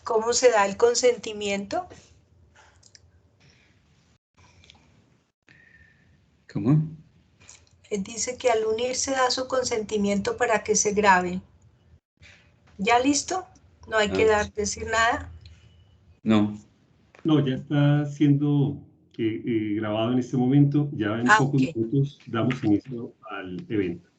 ¿Cómo se da el consentimiento? ¿Cómo? Dice que al unirse da su consentimiento para que se grabe. ¿Ya listo? No hay que decir nada. No. No, ya está siendo grabado en este momento. Ya en pocos minutos damos inicio al evento.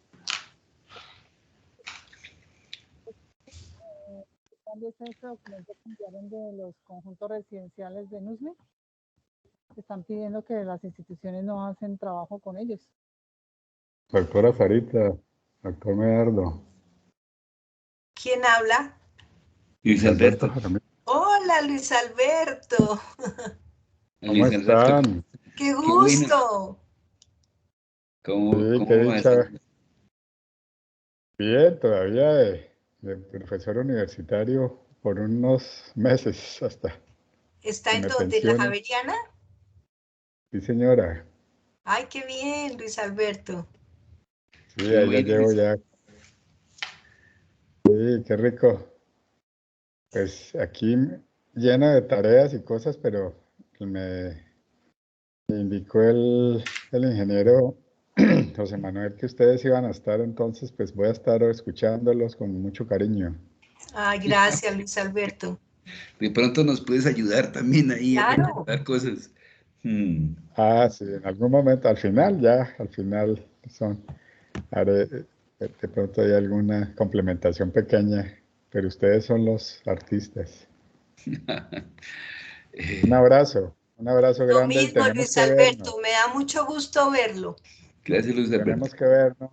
Este documento que enviaron de los conjuntos residenciales de NUSME, están pidiendo que las instituciones no hacen trabajo con ellos. Doctora Sarita, doctor Medardo. ¿Quién habla? Luis Alberto. Hola, Luis Alberto. ¿Cómo están? ¡Qué gusto! ¿Cómo qué va dicha. Bien, todavía de profesor universitario por unos meses hasta. ¿Está en dónde? ¿En la Javeriana? Sí, señora. Ay, qué bien, Luis Alberto. Sí, ahí ya llevo ya. Sí, qué rico. Pues aquí lleno de tareas y cosas, pero me indicó el ingeniero José Manuel que ustedes iban a estar, entonces pues voy a estar escuchándolos con mucho cariño. Ay, gracias, Luis Alberto. De pronto nos puedes ayudar también ahí a preguntar cosas. Ah, sí, en algún momento, al final haré, de pronto hay alguna complementación pequeña, pero ustedes son los artistas. Un abrazo grande. Lo mismo, Luis Alberto, me da mucho gusto verlo. Gracias, Luis Alberto.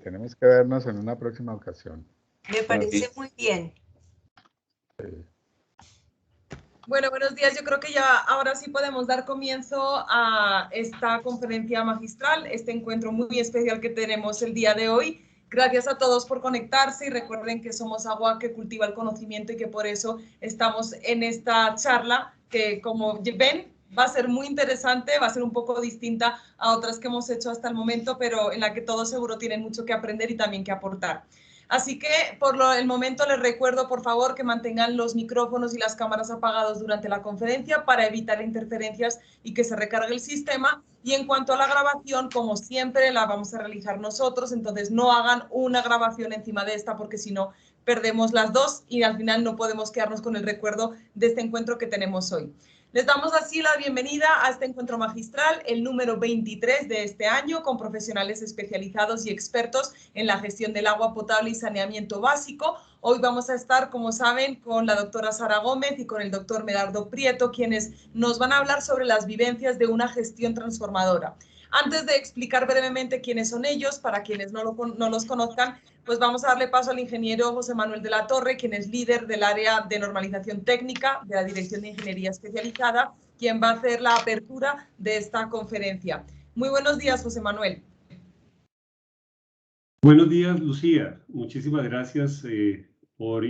Tenemos que vernos en una próxima ocasión. Me parece muy bien. Sí. Bueno, buenos días. Yo creo que ya ahora sí podemos dar comienzo a esta conferencia magistral, este encuentro muy especial que tenemos el día de hoy. Gracias a todos por conectarse y recuerden que somos Agua que cultiva el conocimiento y que por eso estamos en esta charla que, como ven, va a ser muy interesante, va a ser un poco distinta a otras que hemos hecho hasta el momento, pero en la que todos seguro tienen mucho que aprender y también que aportar. Así que por el momento les recuerdo, por favor, que mantengan los micrófonos y las cámaras apagados durante la conferencia para evitar interferencias y que se recargue el sistema. Y en cuanto a la grabación, como siempre, la vamos a realizar nosotros, entonces no hagan una grabación encima de esta porque si no perdemos las dos y al final no podemos quedarnos con el recuerdo de este encuentro que tenemos hoy. Les damos así la bienvenida a este encuentro magistral, el número 23 de este año, con profesionales especializados y expertos en la gestión del agua potable y saneamiento básico. Hoy vamos a estar, como saben, con la doctora Sara Gómez y con el doctor Medardo Prieto, quienes nos van a hablar sobre las vivencias de una gestión transformadora. Antes de explicar brevemente quiénes son ellos, para quienes no los conozcan, pues vamos a darle paso al ingeniero José Manuel de la Torre, quien es líder del área de normalización técnica de la Dirección de Ingeniería Especializada, quien va a hacer la apertura de esta conferencia. Muy buenos días, José Manuel. Buenos días, Lucía. Muchísimas gracias por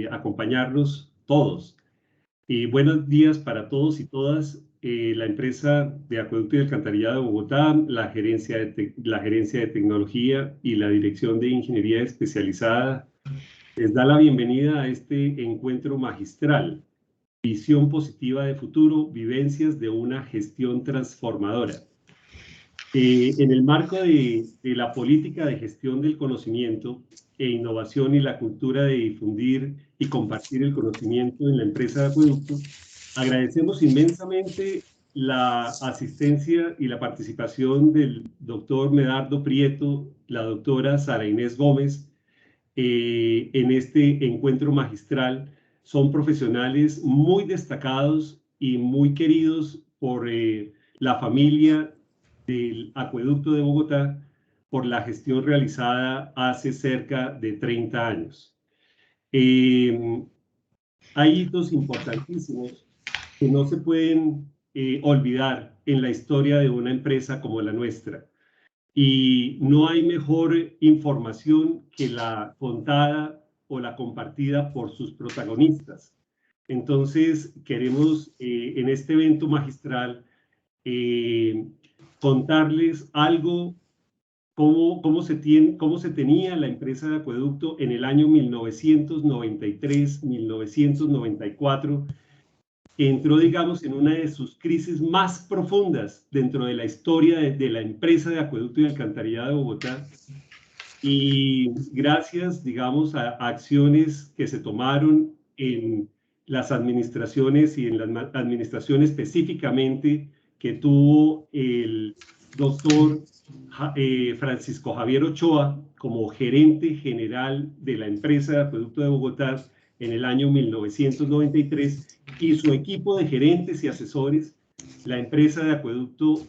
acompañarnos todos. Y buenos días para todos y todas. La empresa de Acueducto y Alcantarillado de Bogotá, la gerencia de tecnología y la Dirección de Ingeniería Especializada les da la bienvenida a este encuentro magistral. Visión positiva de futuro, vivencias de una gestión transformadora. En el marco de la política de gestión del conocimiento e innovación y la cultura de difundir y compartir el conocimiento en la empresa de Acueducto, agradecemos inmensamente la asistencia y la participación del doctor Medardo Prieto, la doctora Sara Inés Gómez, en este encuentro magistral. Son profesionales muy destacados y muy queridos por la familia del Acueducto de Bogotá por la gestión realizada hace cerca de 30 años. Hay hitos importantísimos que no se pueden olvidar en la historia de una empresa como la nuestra. Y no hay mejor información que la contada o la compartida por sus protagonistas. Entonces, queremos en este evento magistral contarles algo cómo se tenía la empresa de acueducto en el año 1993, 1994, que entró, digamos, en una de sus crisis más profundas dentro de la historia de la empresa de acueducto y alcantarillado de Bogotá. Y gracias, digamos, a acciones que se tomaron en las administraciones y en la administración específicamente que tuvo el doctor Francisco Javier Ochoa como gerente general de la empresa de acueducto de Bogotá en el año 1993, y su equipo de gerentes y asesores, la empresa de acueducto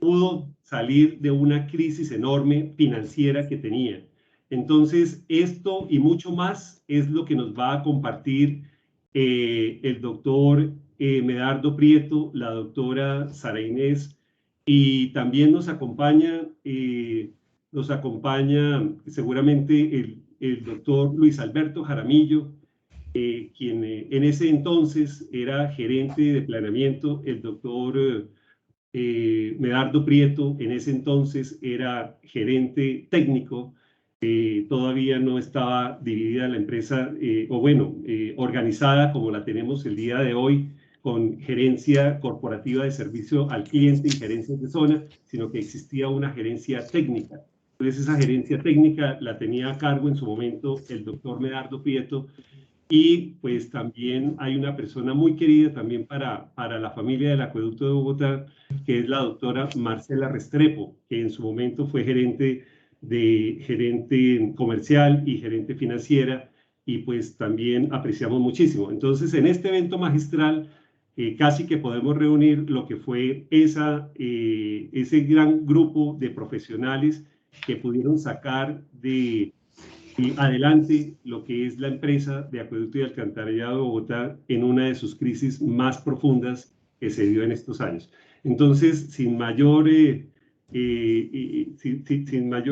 pudo salir de una crisis enorme financiera que tenía. Entonces, esto y mucho más es lo que nos va a compartir el doctor Medardo Prieto, la doctora Sara Inés, y también nos acompaña seguramente el doctor Luis Alberto Jaramillo, quien en ese entonces era gerente de planeamiento. El doctor Medardo Prieto en ese entonces era gerente técnico. Todavía no estaba dividida la empresa, organizada como la tenemos el día de hoy, con gerencia corporativa de servicio al cliente y gerencias de zona, sino que existía una gerencia técnica. Entonces esa gerencia técnica la tenía a cargo en su momento el doctor Medardo Prieto, y pues también hay una persona muy querida también para la familia del acueducto de Bogotá, que es la doctora Marcela Restrepo, que en su momento fue gerente comercial y gerente financiera, y pues también apreciamos muchísimo. Entonces, en este evento magistral, casi que podemos reunir lo que fue ese gran grupo de profesionales que pudieron sacar adelante lo que es la empresa de acueducto y alcantarillado de Bogotá en una de sus crisis más profundas que se dio en estos años. Entonces, sin mayor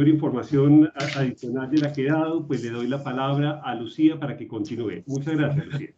información adicional de la que he dado, pues le doy la palabra a Lucía para que continúe. Muchas gracias, Lucía.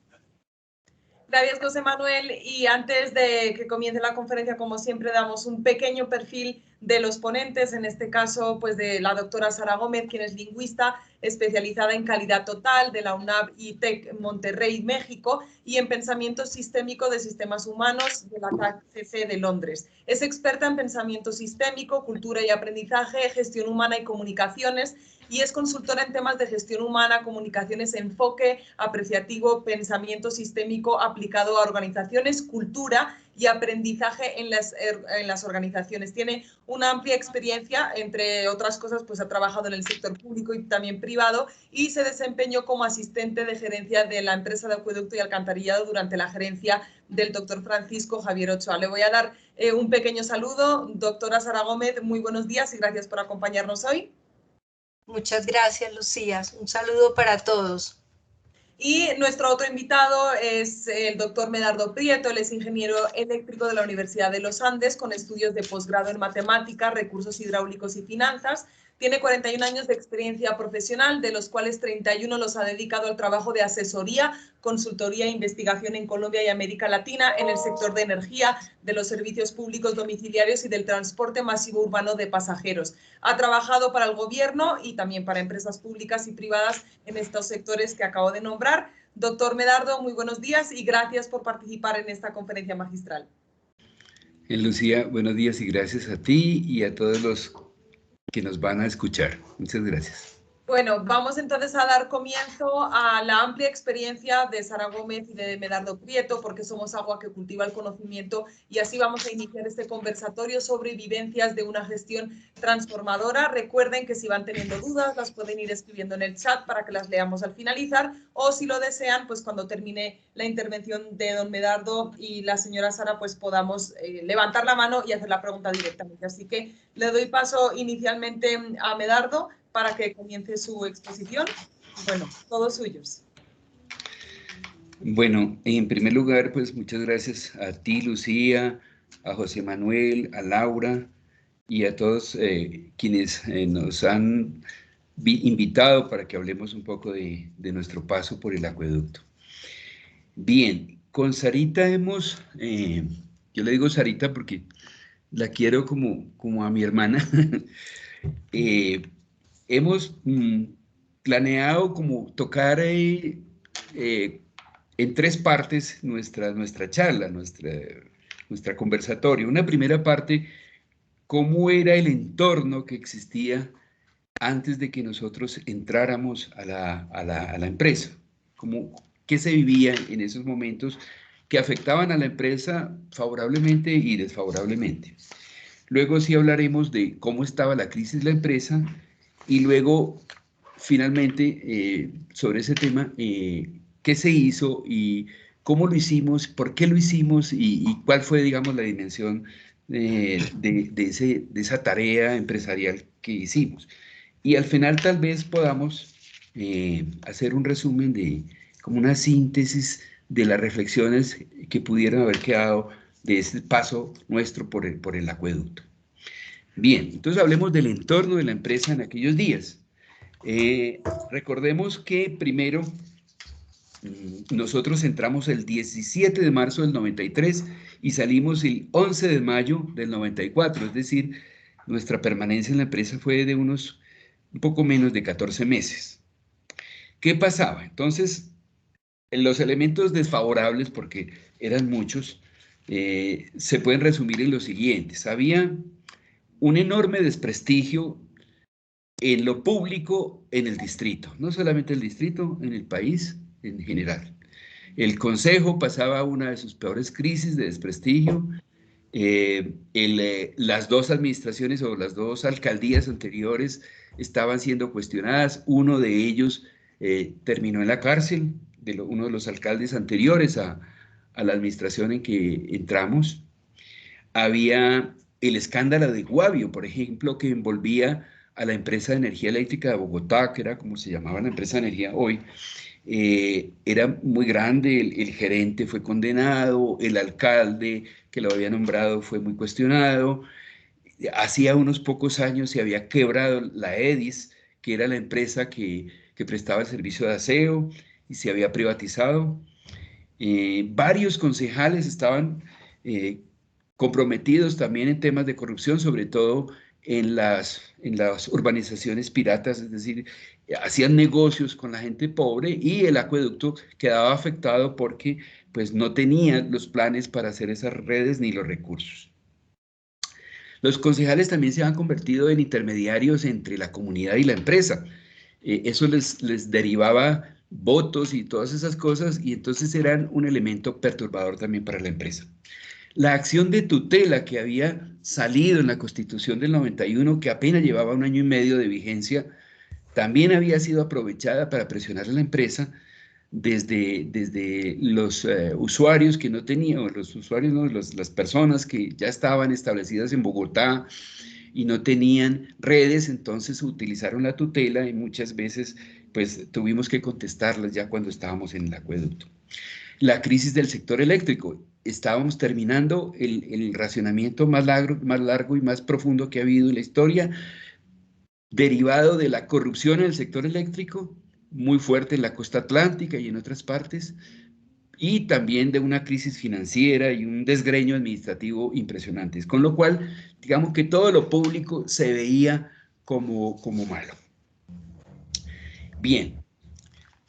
Gracias, José Manuel. Y antes de que comience la conferencia, como siempre, damos un pequeño perfil de los ponentes, en este caso, pues de la doctora Sara Gómez, quien es lingüista especializada en calidad total de la UNAV y TEC Monterrey, México, y en pensamiento sistémico de sistemas humanos de la KCC de Londres. Es experta en pensamiento sistémico, cultura y aprendizaje, gestión humana y comunicaciones, y es consultora en temas de gestión humana, comunicaciones, enfoque apreciativo, pensamiento sistémico aplicado a organizaciones, cultura y aprendizaje en las organizaciones. Tiene una amplia experiencia, entre otras cosas, pues ha trabajado en el sector público y también privado, y se desempeñó como asistente de gerencia de la empresa de acueducto y alcantarillado durante la gerencia del doctor Francisco Javier Ochoa. Le voy a dar un pequeño saludo. Doctora Sara Gómez, muy buenos días y gracias por acompañarnos hoy. Muchas gracias, Lucía. Un saludo para todos. Y nuestro otro invitado es el doctor Medardo Prieto. Él es ingeniero eléctrico de la Universidad de los Andes con estudios de posgrado en matemáticas, recursos hidráulicos y finanzas. Tiene 41 años de experiencia profesional, de los cuales 31 los ha dedicado al trabajo de asesoría, consultoría e investigación en Colombia y América Latina en el sector de energía, de los servicios públicos domiciliarios y del transporte masivo urbano de pasajeros. Ha trabajado para el gobierno y también para empresas públicas y privadas en estos sectores que acabo de nombrar. Doctor Medardo, muy buenos días y gracias por participar en esta conferencia magistral. Lucía, buenos días y gracias a ti y a todos los que nos van a escuchar. Muchas gracias. Bueno, vamos entonces a dar comienzo a la amplia experiencia de Sara Gómez y de Medardo Prieto, porque somos agua que cultiva el conocimiento, y así vamos a iniciar este conversatorio sobre vivencias de una gestión transformadora. Recuerden que si van teniendo dudas las pueden ir escribiendo en el chat para que las leamos al finalizar, o si lo desean, pues cuando termine la intervención de don Medardo y la señora Sara, pues podamos levantar la mano y hacer la pregunta directamente. Así que le doy paso inicialmente a Medardo para que comience su exposición. Bueno, todos suyos. Bueno, en primer lugar, pues muchas gracias a ti, Lucía, a José Manuel, a Laura y a todos quienes nos han invitado para que hablemos un poco de nuestro paso por el acueducto. Bien, con Sarita hemos, yo le digo Sarita porque la quiero como a mi hermana. hemos planeado como tocar en 3 partes nuestra charla, nuestra conversatorio. Una primera parte, cómo era el entorno que existía antes de que nosotros entráramos a la empresa, qué se vivía en esos momentos que afectaban a la empresa favorablemente y desfavorablemente. Luego sí hablaremos de cómo estaba la crisis de la empresa y luego, finalmente, sobre ese tema, qué se hizo y cómo lo hicimos, por qué lo hicimos y cuál fue, digamos, la dimensión de esa tarea empresarial que hicimos. Y al final tal vez podamos hacer un resumen como una síntesis de las reflexiones que pudieran haber quedado de ese paso nuestro por el acueducto. Bien, entonces hablemos del entorno de la empresa en aquellos días. Recordemos que primero nosotros entramos el 17 de marzo del 93 y salimos el 11 de mayo del 94, es decir, nuestra permanencia en la empresa fue de un poco menos de 14 meses. ¿Qué pasaba? Entonces, los elementos desfavorables, porque eran muchos, se pueden resumir en los siguientes. Había un enorme desprestigio en lo público en el distrito, no solamente el distrito, en el país en general. El consejo pasaba una de sus peores crisis de desprestigio. Las 2 administraciones o las 2 alcaldías anteriores estaban siendo cuestionadas. Uno de ellos terminó en la cárcel, uno de los alcaldes anteriores a la administración en que entramos. Había el escándalo de Guavio, por ejemplo, que envolvía a la empresa de energía eléctrica de Bogotá, que era como se llamaba la empresa de energía hoy. Era muy grande, el gerente fue condenado, el alcalde que lo había nombrado fue muy cuestionado. Hacía unos pocos años se había quebrado la EDIS, que era la empresa que prestaba el servicio de aseo, y se había privatizado. Varios concejales estaban comprometidos también en temas de corrupción, sobre todo en las urbanizaciones piratas, es decir, hacían negocios con la gente pobre y el acueducto quedaba afectado porque pues, no tenía los planes para hacer esas redes ni los recursos. Los concejales también se han convertido en intermediarios entre la comunidad y la empresa. Eso les derivaba votos y todas esas cosas, y entonces eran un elemento perturbador también para la empresa. La acción de tutela que había salido en la Constitución del 91, que apenas llevaba 1 año y medio de vigencia, también había sido aprovechada para presionar a la empresa desde los usuarios que no tenían, los usuarios, no, las personas que ya estaban establecidas en Bogotá y no tenían redes, entonces utilizaron la tutela y muchas veces pues tuvimos que contestarlas ya cuando estábamos en el acueducto. La crisis del sector eléctrico. Estábamos terminando el racionamiento más largo y más profundo que ha habido en la historia, derivado de la corrupción en el sector eléctrico, muy fuerte en la costa atlántica y en otras partes, y también de una crisis financiera y un desgreño administrativo impresionantes, con lo cual, digamos que todo lo público se veía como malo. Bien,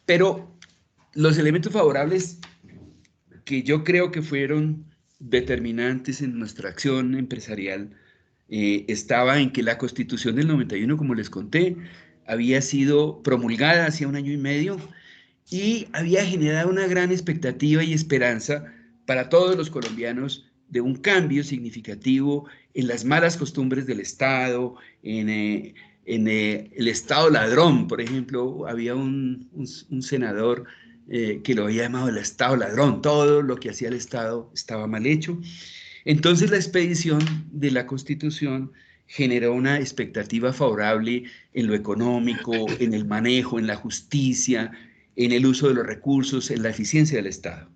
pero los elementos favorables que yo creo que fueron determinantes en nuestra acción empresarial estaba en que la Constitución del 91, como les conté, había sido promulgada hacía 1 año y medio y había generado una gran expectativa y esperanza para todos los colombianos de un cambio significativo en las malas costumbres del Estado, en el Estado ladrón, por ejemplo. Había un senador que lo había llamado el Estado ladrón, todo lo que hacía el Estado estaba mal hecho. Entonces la expedición de la Constitución generó una expectativa favorable en lo económico, en el manejo, en la justicia, en el uso de los recursos, en la eficiencia del Estado.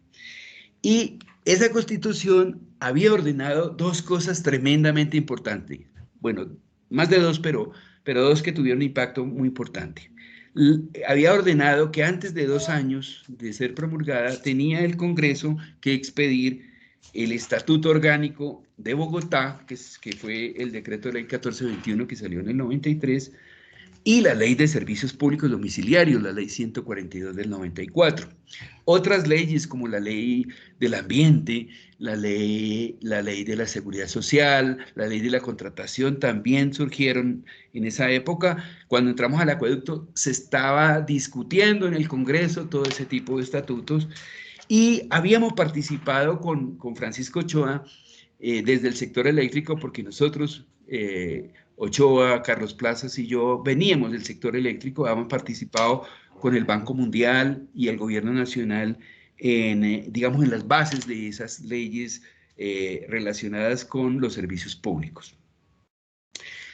Y esa Constitución había ordenado 2 cosas tremendamente importantes. Bueno, más de 2, pero 2 que tuvieron un impacto muy importante. Había ordenado que antes de 2 años de ser promulgada, tenía el Congreso que expedir el Estatuto Orgánico de Bogotá, que fue el decreto de ley 1421 que salió en el 93, y la Ley de Servicios Públicos Domiciliarios, la Ley 142 del 94. Otras leyes como la Ley del Ambiente, la ley de la Seguridad Social, la Ley de la Contratación también surgieron en esa época. Cuando entramos al acueducto se estaba discutiendo en el Congreso todo ese tipo de estatutos y habíamos participado con Francisco Ochoa desde el sector eléctrico porque nosotros, Ochoa, Carlos Plazas y yo veníamos del sector eléctrico, habíamos participado con el Banco Mundial y el Gobierno Nacional en, digamos, en las bases de esas leyes relacionadas con los servicios públicos.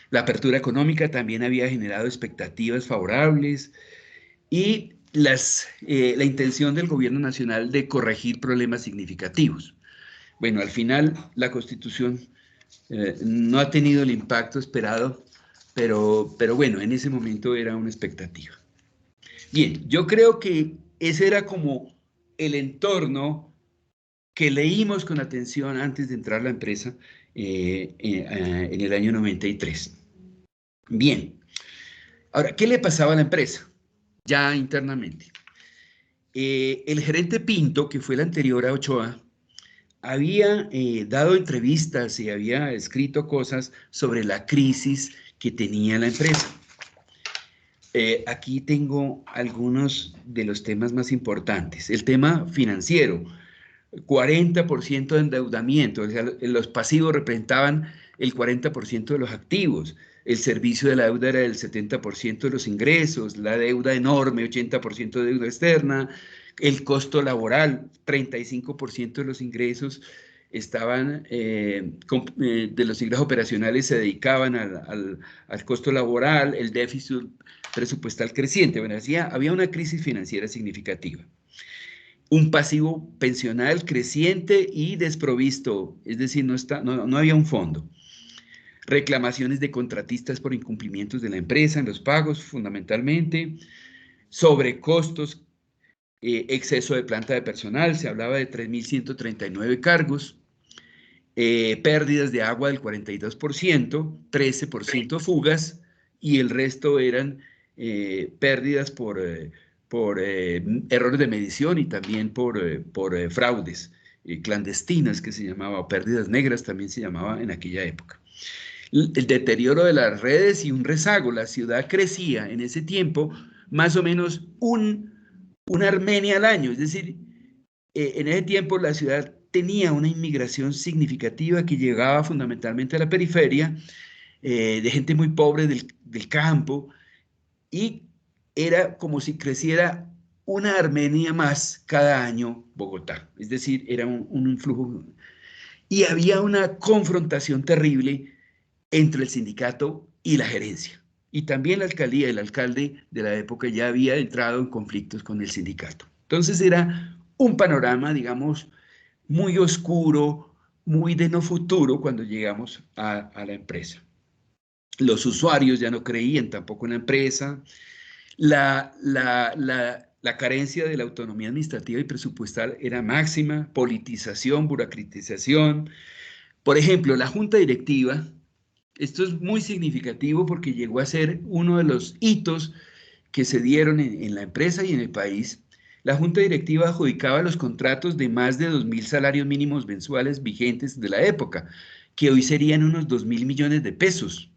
La apertura económica también había generado expectativas favorables y la intención del Gobierno Nacional de corregir problemas significativos. Bueno, al final la Constitución no ha tenido el impacto esperado, pero bueno, en ese momento era una expectativa. Bien, yo creo que ese era como el entorno que leímos con atención antes de entrar a la empresa en el año 93. Bien, ahora, ¿qué le pasaba a la empresa? Ya internamente. El gerente Pinto, que fue el anterior a Ochoa, había dado entrevistas y había escrito cosas sobre la crisis que tenía la empresa. Aquí tengo algunos de los temas más importantes. El tema financiero, 40% de endeudamiento, o sea, los pasivos representaban el 40% de los activos, el servicio de la deuda era el 70% de los ingresos, la deuda enorme, 80% de deuda externa, el costo laboral, 35% de los ingresos estaban, de los ingresos operacionales se dedicaban al costo laboral, el déficit presupuestal creciente. Bueno, había una crisis financiera significativa. Un pasivo pensional creciente y desprovisto, es decir, no había un fondo. Reclamaciones de contratistas por incumplimientos de la empresa en los pagos, fundamentalmente, sobrecostos, exceso de planta de personal, se hablaba de 3.139 cargos, pérdidas de agua del 42%, 13% fugas, y el resto eran pérdidas por errores de medición y también por fraudes clandestinas, que se llamaba, o pérdidas negras también se llamaba en aquella época. El deterioro de las redes y un rezago. La ciudad crecía en ese tiempo más o menos una Armenia al año, es decir, en ese tiempo la ciudad tenía una inmigración significativa que llegaba fundamentalmente a la periferia, de gente muy pobre del campo, y era como si creciera una Armenia más cada año Bogotá, es decir, era un flujo. Y había una confrontación terrible entre el sindicato y la gerencia. Y también la alcaldía, el alcalde de la época ya había entrado en conflictos con el sindicato. Entonces era un panorama, digamos, muy oscuro, muy de no futuro cuando llegamos a la empresa. Los usuarios ya no creían tampoco en la empresa. La carencia de la autonomía administrativa y presupuestal era máxima, politización, burocratización. Por ejemplo, la junta directiva, esto es muy significativo porque llegó a ser uno de los hitos que se dieron en la empresa y en el país. La junta directiva adjudicaba los contratos de más de 2.000 salarios mínimos mensuales vigentes de la época, que hoy serían unos 2.000 millones de pesos.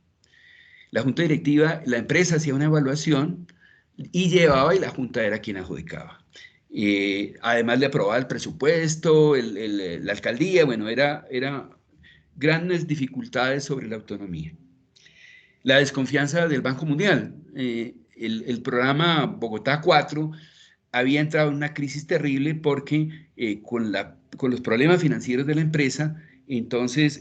La junta directiva, la empresa hacía una evaluación y llevaba, y la junta era quien adjudicaba. Además le aprobaba el presupuesto, la alcaldía, bueno, era grandes dificultades sobre la autonomía. La desconfianza del Banco Mundial. El programa Bogotá 4 había entrado en una crisis terrible porque con los problemas financieros de la empresa, entonces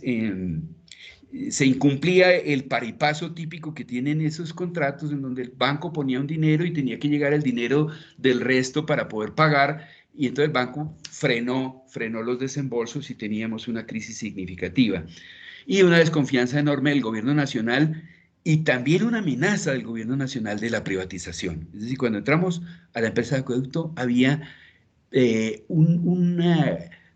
se incumplía el paripaso típico que tienen esos contratos en donde el banco ponía un dinero y tenía que llegar el dinero del resto para poder pagar, y entonces el banco frenó los desembolsos y teníamos una crisis significativa. Y una desconfianza enorme del gobierno nacional y también una amenaza del gobierno nacional de la privatización. Es decir, cuando entramos a la empresa de acueducto había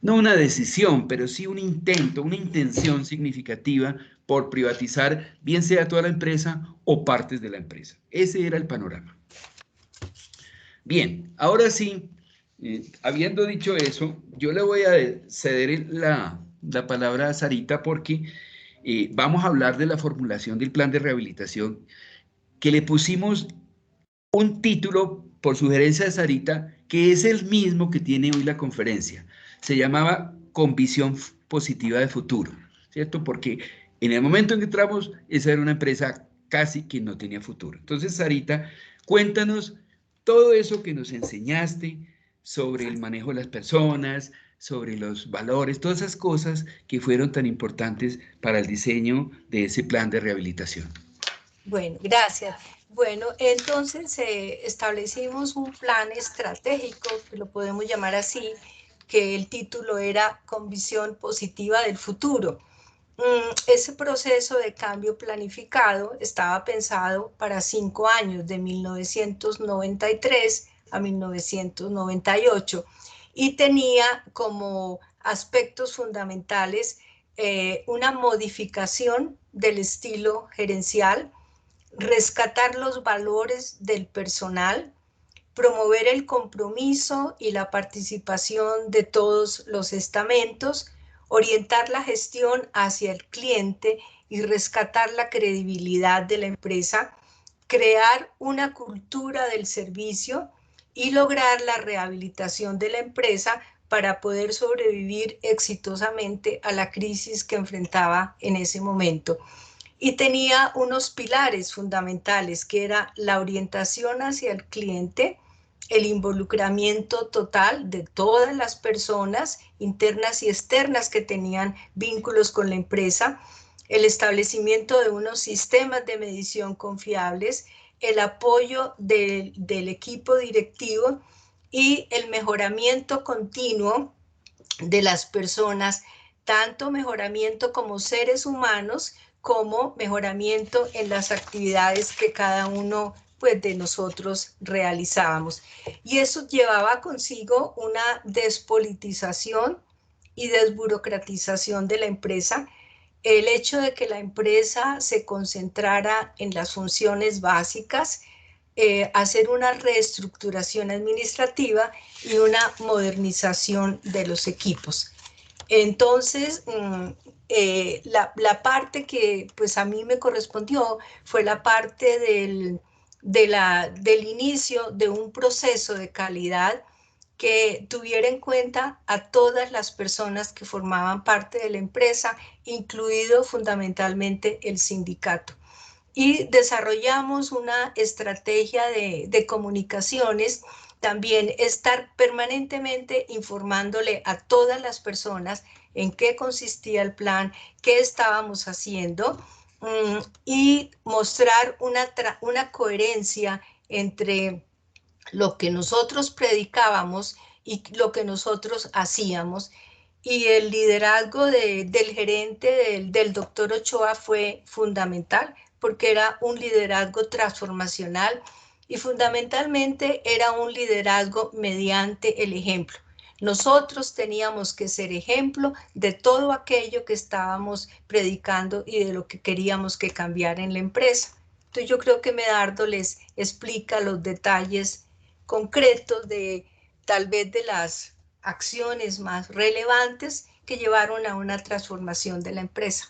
no una decisión, pero sí un intento, una intención significativa por privatizar, bien sea toda la empresa o partes de la empresa. Ese era el panorama. Bien, ahora sí, habiendo dicho eso, yo le voy a ceder la palabra a Sarita porque vamos a hablar de la formulación del plan de rehabilitación, que le pusimos un título por sugerencia de Sarita, que es el mismo que tiene hoy la conferencia. Se llamaba Con visión positiva de futuro, ¿cierto? Porque en el momento en que entramos, esa era una empresa casi que no tenía futuro. Entonces, Sarita, cuéntanos todo eso que nos enseñaste sobre el manejo de las personas, sobre los valores, todas esas cosas que fueron tan importantes para el diseño de ese plan de rehabilitación. Bueno, gracias. Bueno, entonces establecimos un plan estratégico, que lo podemos llamar así, que el título era Con visión positiva del futuro. Ese proceso de cambio planificado estaba pensado para 5 años, de 1993 a 1998, y tenía como aspectos fundamentales una modificación del estilo gerencial, rescatar los valores del personal, promover el compromiso y la participación de todos los estamentos, orientar la gestión hacia el cliente y rescatar la credibilidad de la empresa, crear una cultura del servicio y lograr la rehabilitación de la empresa para poder sobrevivir exitosamente a la crisis que enfrentaba en ese momento. Y tenía unos pilares fundamentales, que era la orientación hacia el cliente, el involucramiento total de todas las personas internas y externas que tenían vínculos con la empresa, el establecimiento de unos sistemas de medición confiables, el apoyo del equipo directivo y el mejoramiento continuo de las personas, tanto mejoramiento como seres humanos, como mejoramiento en las actividades que cada uno pues, de nosotros realizábamos. Y eso llevaba consigo una despolitización y desburocratización de la empresa, el hecho de que la empresa se concentrara en las funciones básicas, hacer una reestructuración administrativa y una modernización de los equipos. Entonces, la parte que pues a mí me correspondió fue la parte del inicio de un proceso de calidad que tuviera en cuenta a todas las personas que formaban parte de la empresa, incluido fundamentalmente el sindicato. Y desarrollamos una estrategia de comunicaciones, también estar permanentemente informándole a todas las personas en qué consistía el plan, qué estábamos haciendo, y mostrar una coherencia entre lo que nosotros predicábamos y lo que nosotros hacíamos. Y el liderazgo del gerente, del doctor Ochoa, fue fundamental, porque era un liderazgo transformacional y fundamentalmente era un liderazgo mediante el ejemplo. Nosotros teníamos que ser ejemplo de todo aquello que estábamos predicando y de lo que queríamos que cambiara en la empresa. Entonces yo creo que Medardo les explica los detalles concretos de tal vez de las acciones más relevantes que llevaron a una transformación de la empresa.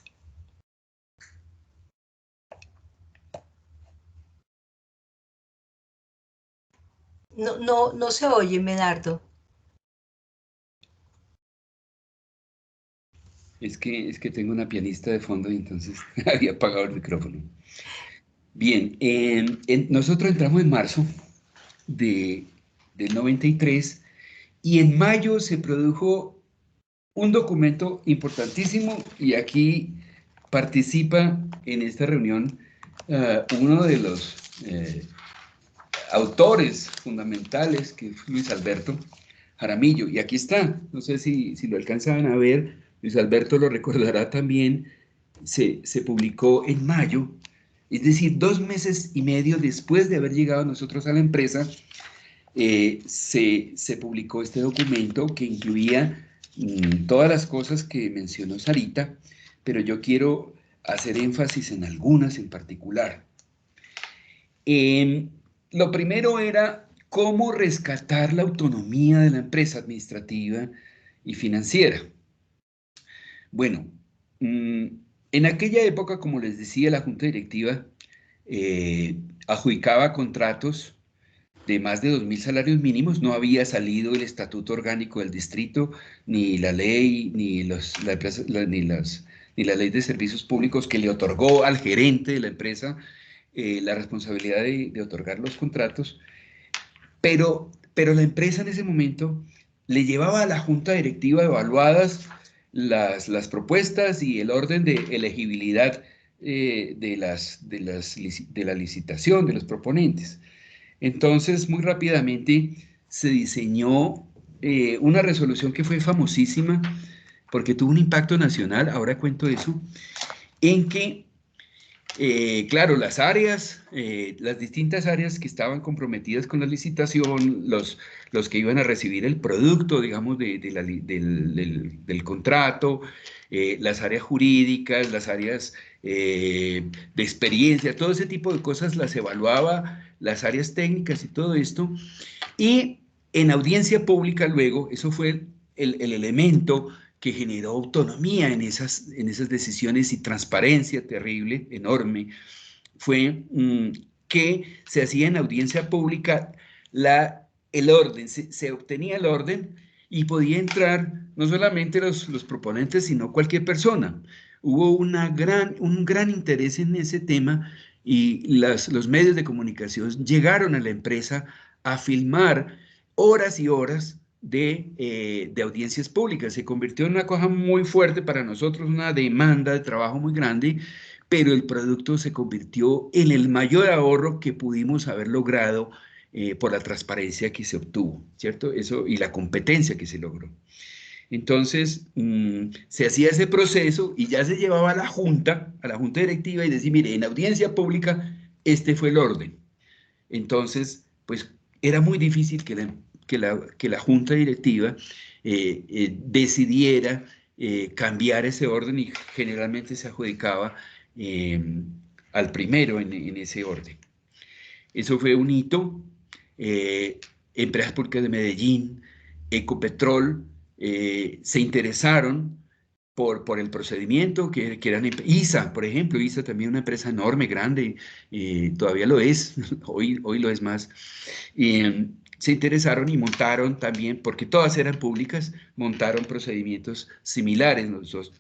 No se oye, Medardo. Es que tengo una pianista de fondo y entonces había apagado el micrófono. Bien, nosotros entramos en marzo del 93 y en mayo se produjo un documento importantísimo y aquí participa en esta reunión uno de los autores fundamentales, que es Luis Alberto Jaramillo, y aquí está, no sé si lo alcanzan a ver, Luis Alberto lo recordará también, se publicó en mayo, es decir, 2 meses y medio después de haber llegado nosotros a la empresa, se publicó este documento que incluía todas las cosas que mencionó Sarita, pero yo quiero hacer énfasis en algunas en particular. Lo primero era cómo rescatar la autonomía de la empresa administrativa y financiera. Bueno, en aquella época, como les decía, la Junta Directiva adjudicaba contratos de más de 2.000 salarios mínimos. No había salido el estatuto orgánico del distrito, ni la ley, ni la ley de servicios públicos que le otorgó al gerente de la empresa la responsabilidad de otorgar los contratos, pero la empresa en ese momento le llevaba a la junta directiva evaluadas las propuestas y el orden de elegibilidad de la licitación de los proponentes. Entonces, muy rápidamente se diseñó una resolución que fue famosísima porque tuvo un impacto nacional, ahora cuento eso, en que claro, las distintas áreas que estaban comprometidas con la licitación, los que iban a recibir el producto, digamos, del contrato, las áreas jurídicas, las áreas de experiencia, todo ese tipo de cosas las evaluaba, las áreas técnicas y todo esto. Y en audiencia pública luego, eso fue el elemento que generó autonomía en esas decisiones y transparencia terrible, enorme, fue que se hacía en audiencia pública el orden, se obtenía el orden y podía entrar no solamente los proponentes, sino cualquier persona. Hubo un gran interés en ese tema y los medios de comunicación llegaron a la empresa a filmar horas y horas de audiencias públicas. Se convirtió en una cosa muy fuerte para nosotros, una demanda de trabajo muy grande, pero el producto se convirtió en el mayor ahorro que pudimos haber logrado por la transparencia que se obtuvo, ¿cierto? Eso y la competencia que se logró. Entonces, se hacía ese proceso y ya se llevaba a la junta directiva y decía, mire, en audiencia pública, este fue el orden. Entonces, pues, era muy difícil que la junta directiva decidiera cambiar ese orden y generalmente se adjudicaba al primero en ese orden. Eso fue un hito. Empresas Públicas de Medellín, Ecopetrol, se interesaron por el procedimiento, que eran ISA, por ejemplo. ISA también una empresa enorme, grande, todavía lo es, hoy lo es más. Se interesaron y montaron también, porque todas eran públicas, montaron procedimientos similares.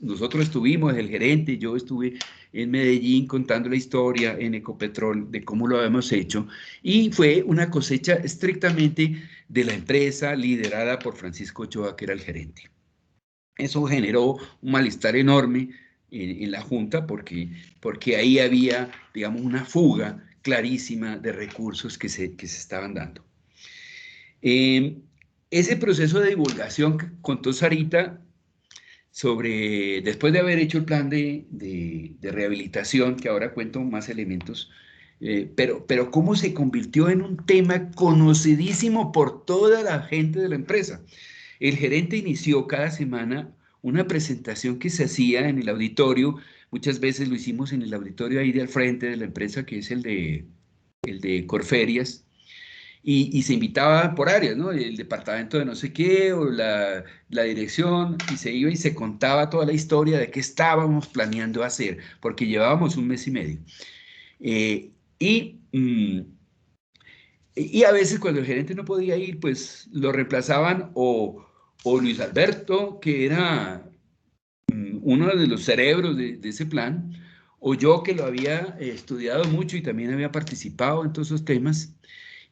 Nosotros estuvimos, el gerente, yo estuve en Medellín contando la historia en Ecopetrol de cómo lo habíamos hecho, y fue una cosecha estrictamente de la empresa liderada por Francisco Ochoa, que era el gerente. Eso generó un malestar enorme en la Junta porque ahí había, digamos, una fuga clarísima de recursos que se estaban dando. Ese proceso de divulgación que contó Sarita después de haber hecho el plan de rehabilitación, que ahora cuento más elementos, pero cómo se convirtió en un tema conocidísimo por toda la gente de la empresa. El gerente inició cada semana una presentación que se hacía en el auditorio. Muchas veces lo hicimos en el auditorio ahí al frente de la empresa, que es el de Corferias, y se invitaba por áreas, ¿no? El departamento de no sé qué, o la dirección, y se iba y se contaba toda la historia de qué estábamos planeando hacer, porque llevábamos un mes y medio. Y a veces cuando el gerente no podía ir, pues lo reemplazaban o Luis Alberto, que era uno de los cerebros de ese plan, o yo, que lo había estudiado mucho y también había participado en todos esos temas,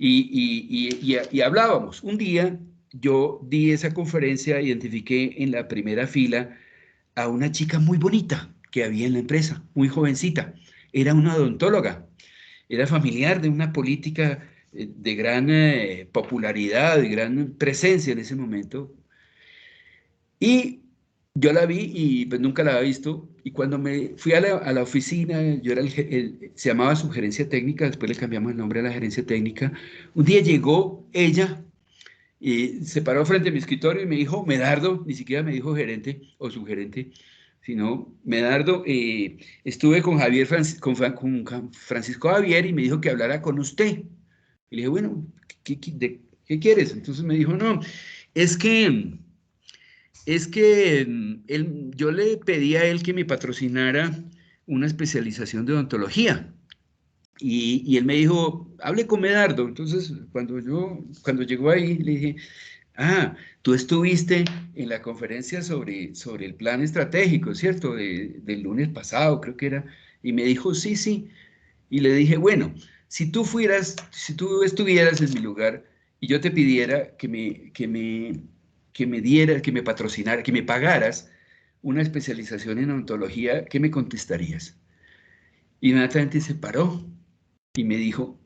y hablábamos. Un día yo di esa conferencia, identifiqué en la primera fila a una chica muy bonita que había en la empresa, muy jovencita. Era una odontóloga, era familiar de una política de gran popularidad, de gran presencia en ese momento. Y yo la vi y pues nunca la había visto. Y cuando me fui a la oficina, yo era se llamaba subgerencia técnica, después le cambiamos el nombre a la gerencia técnica. Un día llegó ella Y se paró frente a mi escritorio y me dijo, Medardo, ni siquiera me dijo gerente o subgerente, sino, Medardo, estuve con con Francisco Javier y me dijo que hablara con usted. Y le dije, bueno, ¿qué quieres? Entonces me dijo, no, es que yo le pedí a él que me patrocinara una especialización de odontología. Y él me dijo, hable con Medardo. Entonces, cuando llegó ahí, le dije, tú estuviste en la conferencia sobre el plan estratégico, ¿cierto? Del lunes pasado, creo que era. Y me dijo, sí, sí. Y le dije, bueno, si tú estuvieras en mi lugar y yo te pidiera que me patrocinara, que me pagaras una especialización en odontología, ¿qué me contestarías? Y inmediatamente se paró y me dijo,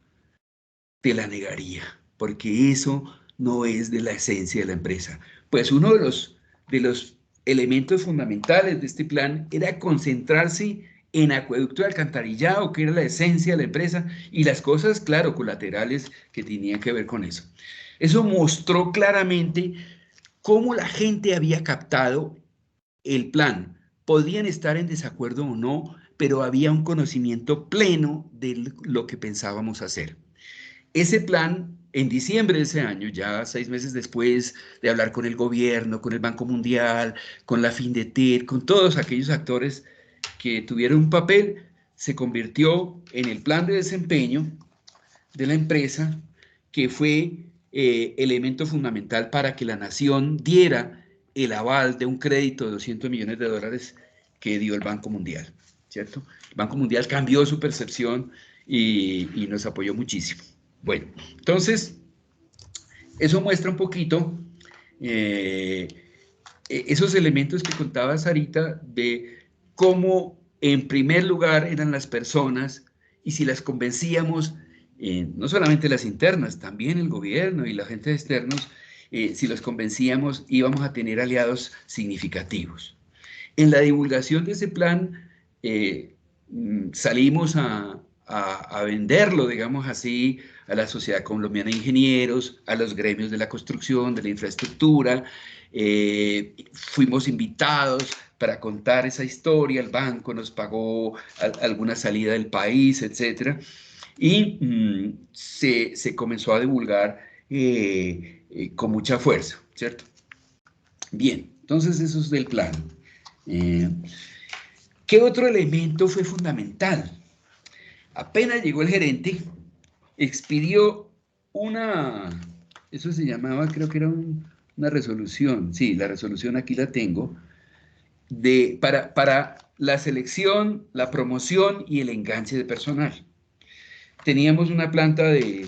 te la negaría, porque eso no es de la esencia de la empresa. Pues uno de los elementos fundamentales de este plan era concentrarse en acueducto y alcantarillado, que era la esencia de la empresa, y las cosas, claro, colaterales que tenían que ver con eso. Eso mostró claramente cómo la gente había captado el plan. Podían estar en desacuerdo o no, pero había un conocimiento pleno de lo que pensábamos hacer. Ese plan, en diciembre de ese año, ya 6 meses después de hablar con el gobierno, con el Banco Mundial, con la FINDETER, con todos aquellos actores que tuvieron un papel, se convirtió en el plan de desempeño de la empresa, que fue elemento fundamental para que la nación diera el aval de un crédito de $200 millones que dio el Banco Mundial, ¿cierto? El Banco Mundial cambió su percepción y nos apoyó muchísimo. Bueno, entonces, eso muestra un poquito esos elementos que contaba Sarita de cómo, en primer lugar, eran las personas y si las convencíamos, no solamente las internas, también el gobierno y la gente externos, si los convencíamos, íbamos a tener aliados significativos. En la divulgación de ese plan, salimos a venderlo, digamos así, a la Sociedad Colombiana de Ingenieros, a los gremios de la construcción, de la infraestructura. Fuimos invitados para contar esa historia, el banco nos pagó alguna salida del país, etc. Y se comenzó a divulgar con mucha fuerza, ¿cierto? Bien, entonces eso es del plan. ¿Qué otro elemento fue fundamental? Apenas llegó el gerente, expidió eso se llamaba, creo que era una resolución, sí, la resolución aquí la tengo, para la selección, la promoción y el enganche de personal. Teníamos una planta de,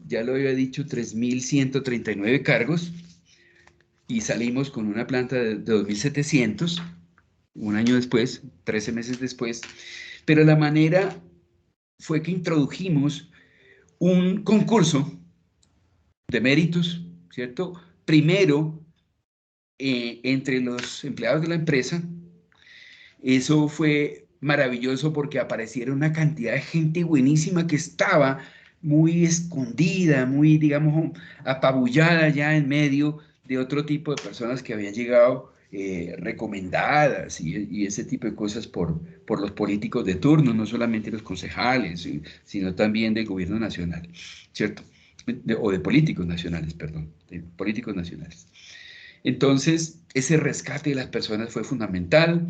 ya lo había dicho, 3.139 cargos y salimos con una planta de 2.700, un año después, 13 meses después, pero la manera fue que introdujimos un concurso de méritos, ¿cierto? Primero, entre los empleados de la empresa. Eso fue maravilloso porque aparecieron una cantidad de gente buenísima que estaba muy escondida, muy, digamos, apabullada ya en medio de otro tipo de personas que habían llegado recomendadas y ese tipo de cosas por los políticos de turno, no solamente los concejales, sino también del gobierno nacional, ¿cierto? O de políticos nacionales, perdón, de políticos nacionales. Entonces, ese rescate de las personas fue fundamental.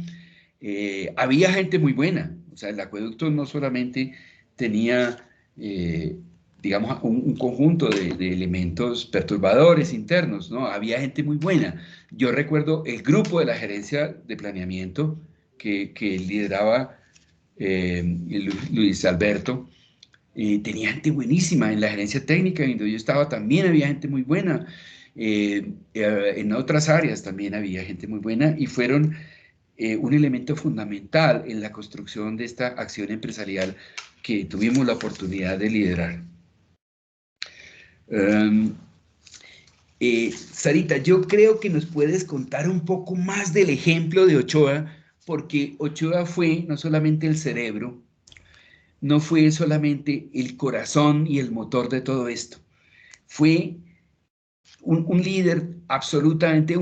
Había gente muy buena, o sea, el acueducto no solamente tenía, digamos, un conjunto de elementos perturbadores internos, ¿no? Había gente muy buena. Yo recuerdo el grupo de la gerencia de planeamiento que lideraba Luis Alberto, tenía gente buenísima en la gerencia técnica, donde yo estaba también había gente muy buena, en otras áreas también había gente muy buena y fueron un elemento fundamental en la construcción de esta acción empresarial que tuvimos la oportunidad de liderar. Sarita, yo creo que nos puedes contar un poco más del ejemplo de Ochoa, porque Ochoa fue no solamente el cerebro, no fue solamente el corazón y el motor de todo esto, fue un líder absolutamente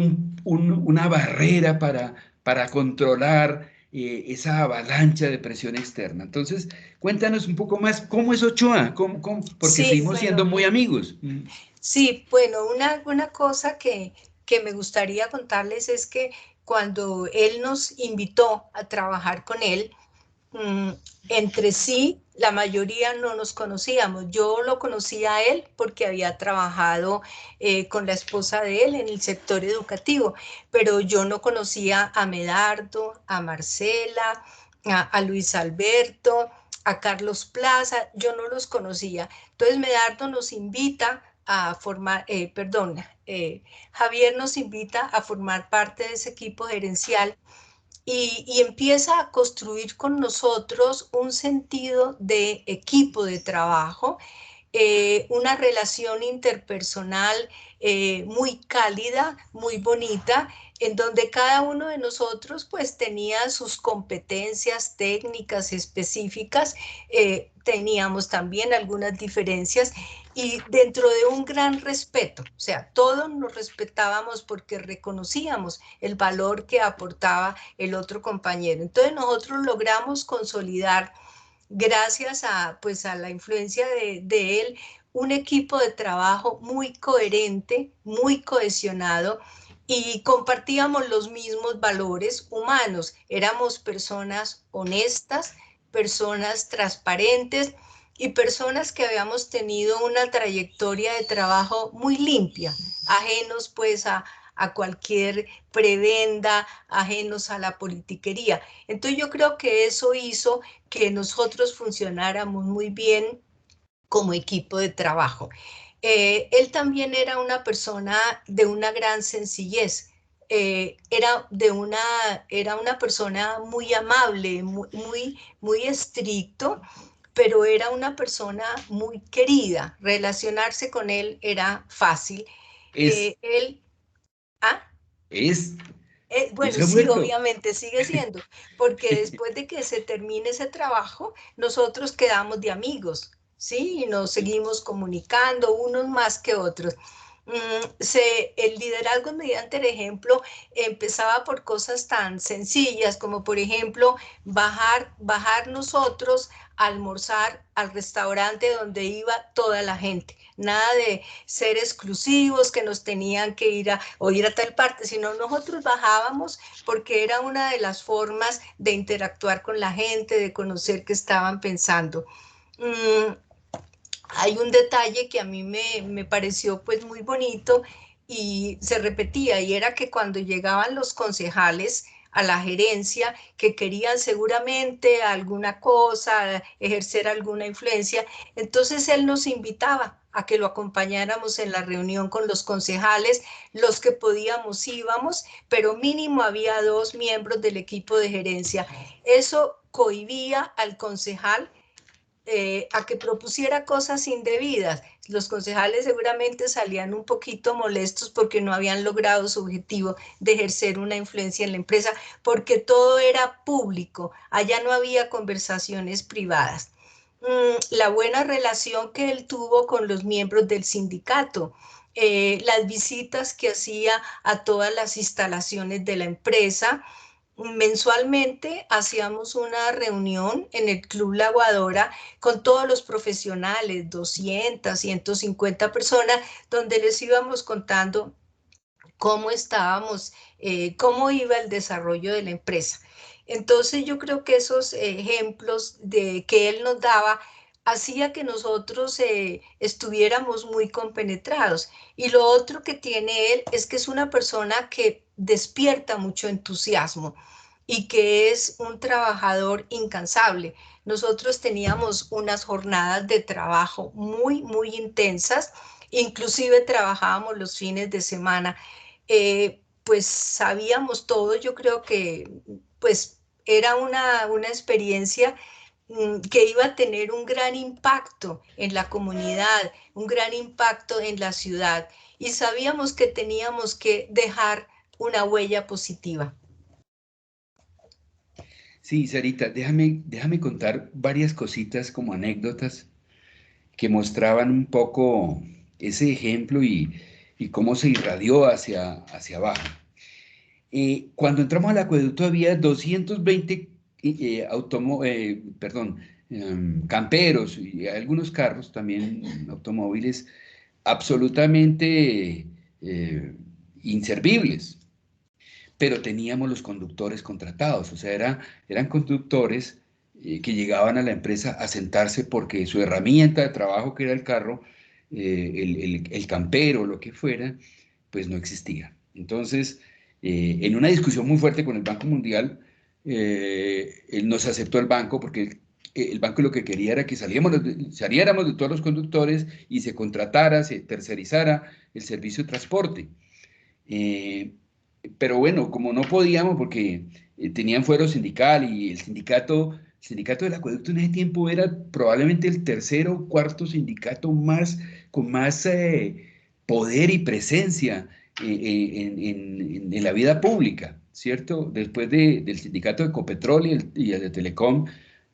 una barrera para controlar esa avalancha de presión externa. Entonces, cuéntanos un poco más, ¿cómo es Ochoa? Porque Sí, seguimos siendo bueno, muy amigos. sí, bueno, una cosa que me gustaría contarles es que cuando él nos invitó a trabajar con él, mm, entre sí, la mayoría no nos conocíamos. Yo lo conocía a él porque había trabajado con la esposa de él en el sector educativo, pero yo no conocía a Medardo, a Marcela, a Luis Alberto, a Carlos Plaza, yo no los conocía. Entonces Medardo nos invita a formar, Javier nos invita a formar parte de ese equipo gerencial y empieza a construir con nosotros un sentido de equipo de trabajo, una relación interpersonal muy cálida, muy bonita, en donde cada uno de nosotros pues tenía sus competencias técnicas específicas, teníamos también algunas diferencias y dentro de un gran respeto, o sea, todos nos respetábamos porque reconocíamos el valor que aportaba el otro compañero. Entonces nosotros logramos consolidar, gracias a, pues, a la influencia de él, un equipo de trabajo muy coherente, muy cohesionado, y compartíamos los mismos valores humanos. Éramos personas honestas, personas transparentes y personas que habíamos tenido una trayectoria de trabajo muy limpia, ajenos pues a cualquier prebenda, ajenos a la politiquería. Entonces yo creo que eso hizo que nosotros funcionáramos muy bien como equipo de trabajo. Él también era una persona de una gran sencillez. Era una persona muy amable, muy estricto, pero era una persona muy querida. Relacionarse con él era fácil. Es, Él, ¿ah? es, no Bueno, se ha sí, muerto. obviamente sigue siendo, porque después de que se termine ese trabajo, nosotros quedamos de amigos, ¿sí? Y nos seguimos comunicando, unos más que otros. El liderazgo mediante el ejemplo empezaba por cosas tan sencillas como, por ejemplo, bajar nosotros a almorzar al restaurante donde iba toda la gente. Nada de ser exclusivos que nos tenían que ir o ir a tal parte, sino nosotros bajábamos porque era una de las formas de interactuar con la gente, de conocer qué estaban pensando. Hay un detalle que a mí me pareció pues muy bonito y se repetía, y era que cuando llegaban los concejales a la gerencia que querían seguramente alguna cosa, ejercer alguna influencia, entonces él nos invitaba a que lo acompañáramos en la reunión con los concejales, los que podíamos íbamos, pero mínimo había 2 miembros del equipo de gerencia. Eso cohibía al concejal a que propusiera cosas indebidas. Los concejales seguramente salían un poquito molestos porque no habían logrado su objetivo de ejercer una influencia en la empresa, porque todo era público, allá no había conversaciones privadas. La buena relación que él tuvo con los miembros del sindicato, las visitas que hacía a todas las instalaciones de la empresa. Mensualmente hacíamos una reunión en el Club La Aguadora con todos los profesionales, 200, 150 personas, donde les íbamos contando cómo estábamos, cómo iba el desarrollo de la empresa. Entonces yo creo que esos ejemplos que él nos daba hacía que nosotros estuviéramos muy compenetrados. Y lo otro que tiene él es que es una persona que despierta mucho entusiasmo y que es un trabajador incansable. Nosotros teníamos unas jornadas de trabajo muy intensas, inclusive trabajábamos los fines de semana. Pues sabíamos todo, yo creo que pues era una experiencia que iba a tener un gran impacto en la comunidad, un gran impacto en la ciudad, y sabíamos que teníamos que dejar una huella positiva. Sí, Sarita, déjame contar varias cositas como anécdotas que mostraban un poco ese ejemplo y cómo se irradió hacia abajo. Cuando entramos al acueducto había 220 camperos y algunos carros, también automóviles, absolutamente inservibles, pero teníamos los conductores contratados, o sea, eran conductores que llegaban a la empresa a sentarse porque su herramienta de trabajo, que era el carro, el campero, lo que fuera, pues no existía. Entonces, en una discusión muy fuerte con el Banco Mundial, él nos aceptó el banco porque el banco lo que quería era que saliéramos de todos los conductores y se contratara, se tercerizara el servicio de transporte. Pero bueno, como no podíamos porque tenían fuero sindical y el sindicato del acueducto en ese tiempo era probablemente el tercero o cuarto sindicato con más poder y presencia en la vida pública, ¿cierto? Después del sindicato de Ecopetrol y el de Telecom,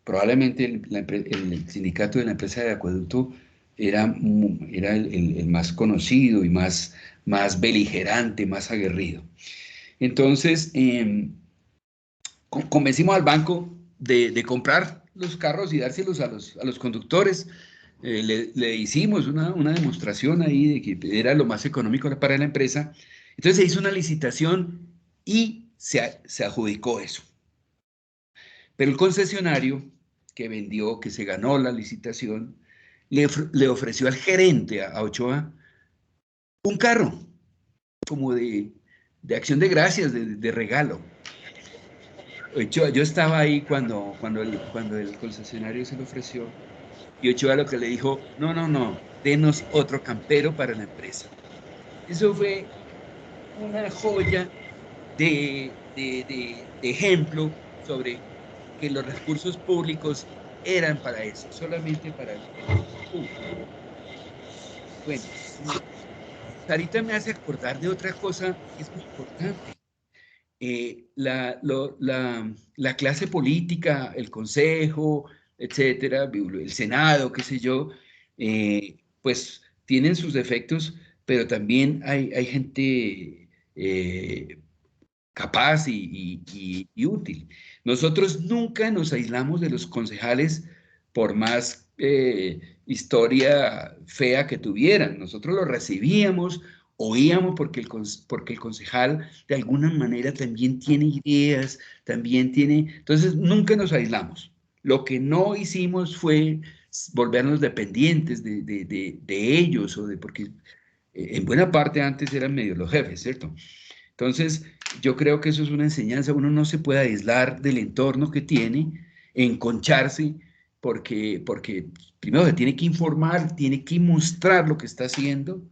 probablemente el sindicato de la empresa de acueducto era el más conocido y más beligerante, más aguerrido. Entonces, convencimos al banco de comprar los carros y dárselos a los conductores. Le hicimos una demostración ahí de que era lo más económico para la empresa. Entonces se hizo una licitación y se adjudicó eso. Pero el concesionario que se ganó la licitación, le ofreció al gerente, a Ochoa, un carro como de acción de gracias, de regalo. Yo estaba ahí cuando el concesionario se lo ofreció, y Ochoa lo que le dijo: no, denos otro campero para la empresa. Eso fue una joya de ejemplo sobre que los recursos públicos eran para eso, solamente para el público. Bueno, Sarita me hace acordar de otra cosa que es muy importante. La clase política, el consejo, etcétera, el senado, qué sé yo, pues tienen sus defectos, pero también hay gente capaz y útil. Nosotros nunca nos aislamos de los concejales por más historia fea que tuvieran. Nosotros los recibíamos, oíamos porque el concejal de alguna manera también tiene ideas, también tiene... Entonces nunca nos aislamos. Lo que no hicimos fue volvernos dependientes de ellos, porque en buena parte antes eran medio los jefes, ¿cierto? Entonces, yo creo que eso es una enseñanza. Uno no se puede aislar del entorno que tiene, enconcharse, porque primero se tiene que informar, tiene que mostrar lo que está haciendo.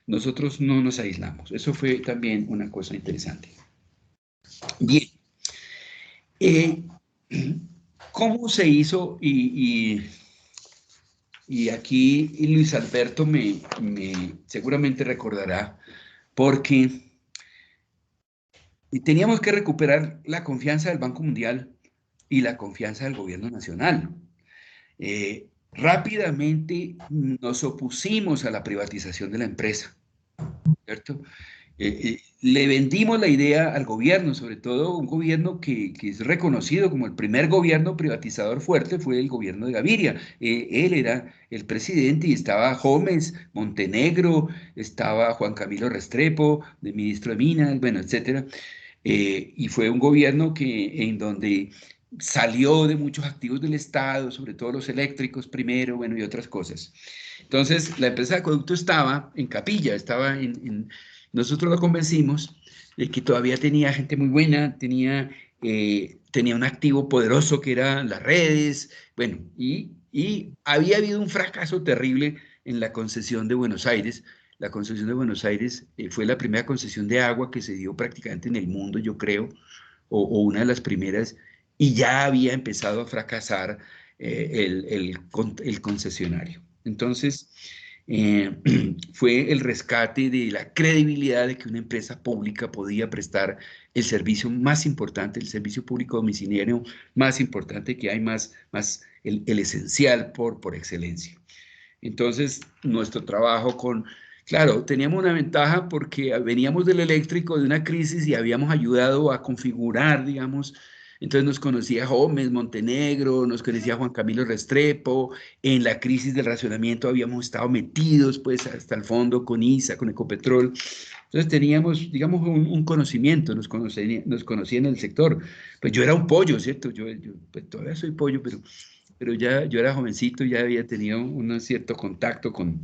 Nosotros no nos aislamos. Eso fue también una cosa interesante. Bien. ¿Cómo se hizo? Y aquí Luis Alberto me seguramente recordará, porque teníamos que recuperar la confianza del Banco Mundial y la confianza del gobierno nacional. Rápidamente nos opusimos a la privatización de la empresa, ¿cierto? Le vendimos la idea al gobierno, sobre todo un gobierno que es reconocido como el primer gobierno privatizador fuerte, fue el gobierno de Gaviria. Él era el presidente y estaba Gómez, Montenegro, estaba Juan Camilo Restrepo, de ministro de Minas, bueno, etcétera. Y fue un gobierno en donde salió de muchos activos del Estado, sobre todo los eléctricos primero, bueno, y otras cosas. Entonces, la empresa de acueducto estaba en capilla, nosotros lo convencimos de que todavía tenía gente muy buena, tenía un activo poderoso que eran las redes, bueno, y había habido un fracaso terrible en la concesión de Buenos Aires. La concesión de Buenos Aires fue la primera concesión de agua que se dio prácticamente en el mundo, yo creo, o una de las primeras, y ya había empezado a fracasar el concesionario. Entonces, fue el rescate de la credibilidad de que una empresa pública podía prestar el servicio más importante, el servicio público domiciliario más importante que hay, el esencial por excelencia. Entonces, nuestro trabajo Claro, teníamos una ventaja porque veníamos del eléctrico, de una crisis y habíamos ayudado a configurar, digamos. Entonces nos conocía Gómez, Montenegro, nos conocía Juan Camilo Restrepo. En la crisis del racionamiento habíamos estado metidos pues hasta el fondo con ISA, con Ecopetrol. Entonces teníamos, digamos, un conocimiento, nos conocían en el sector. Pues yo era un pollo, ¿cierto? Yo pues todavía soy pollo, pero ya yo era jovencito, ya había tenido un cierto contacto con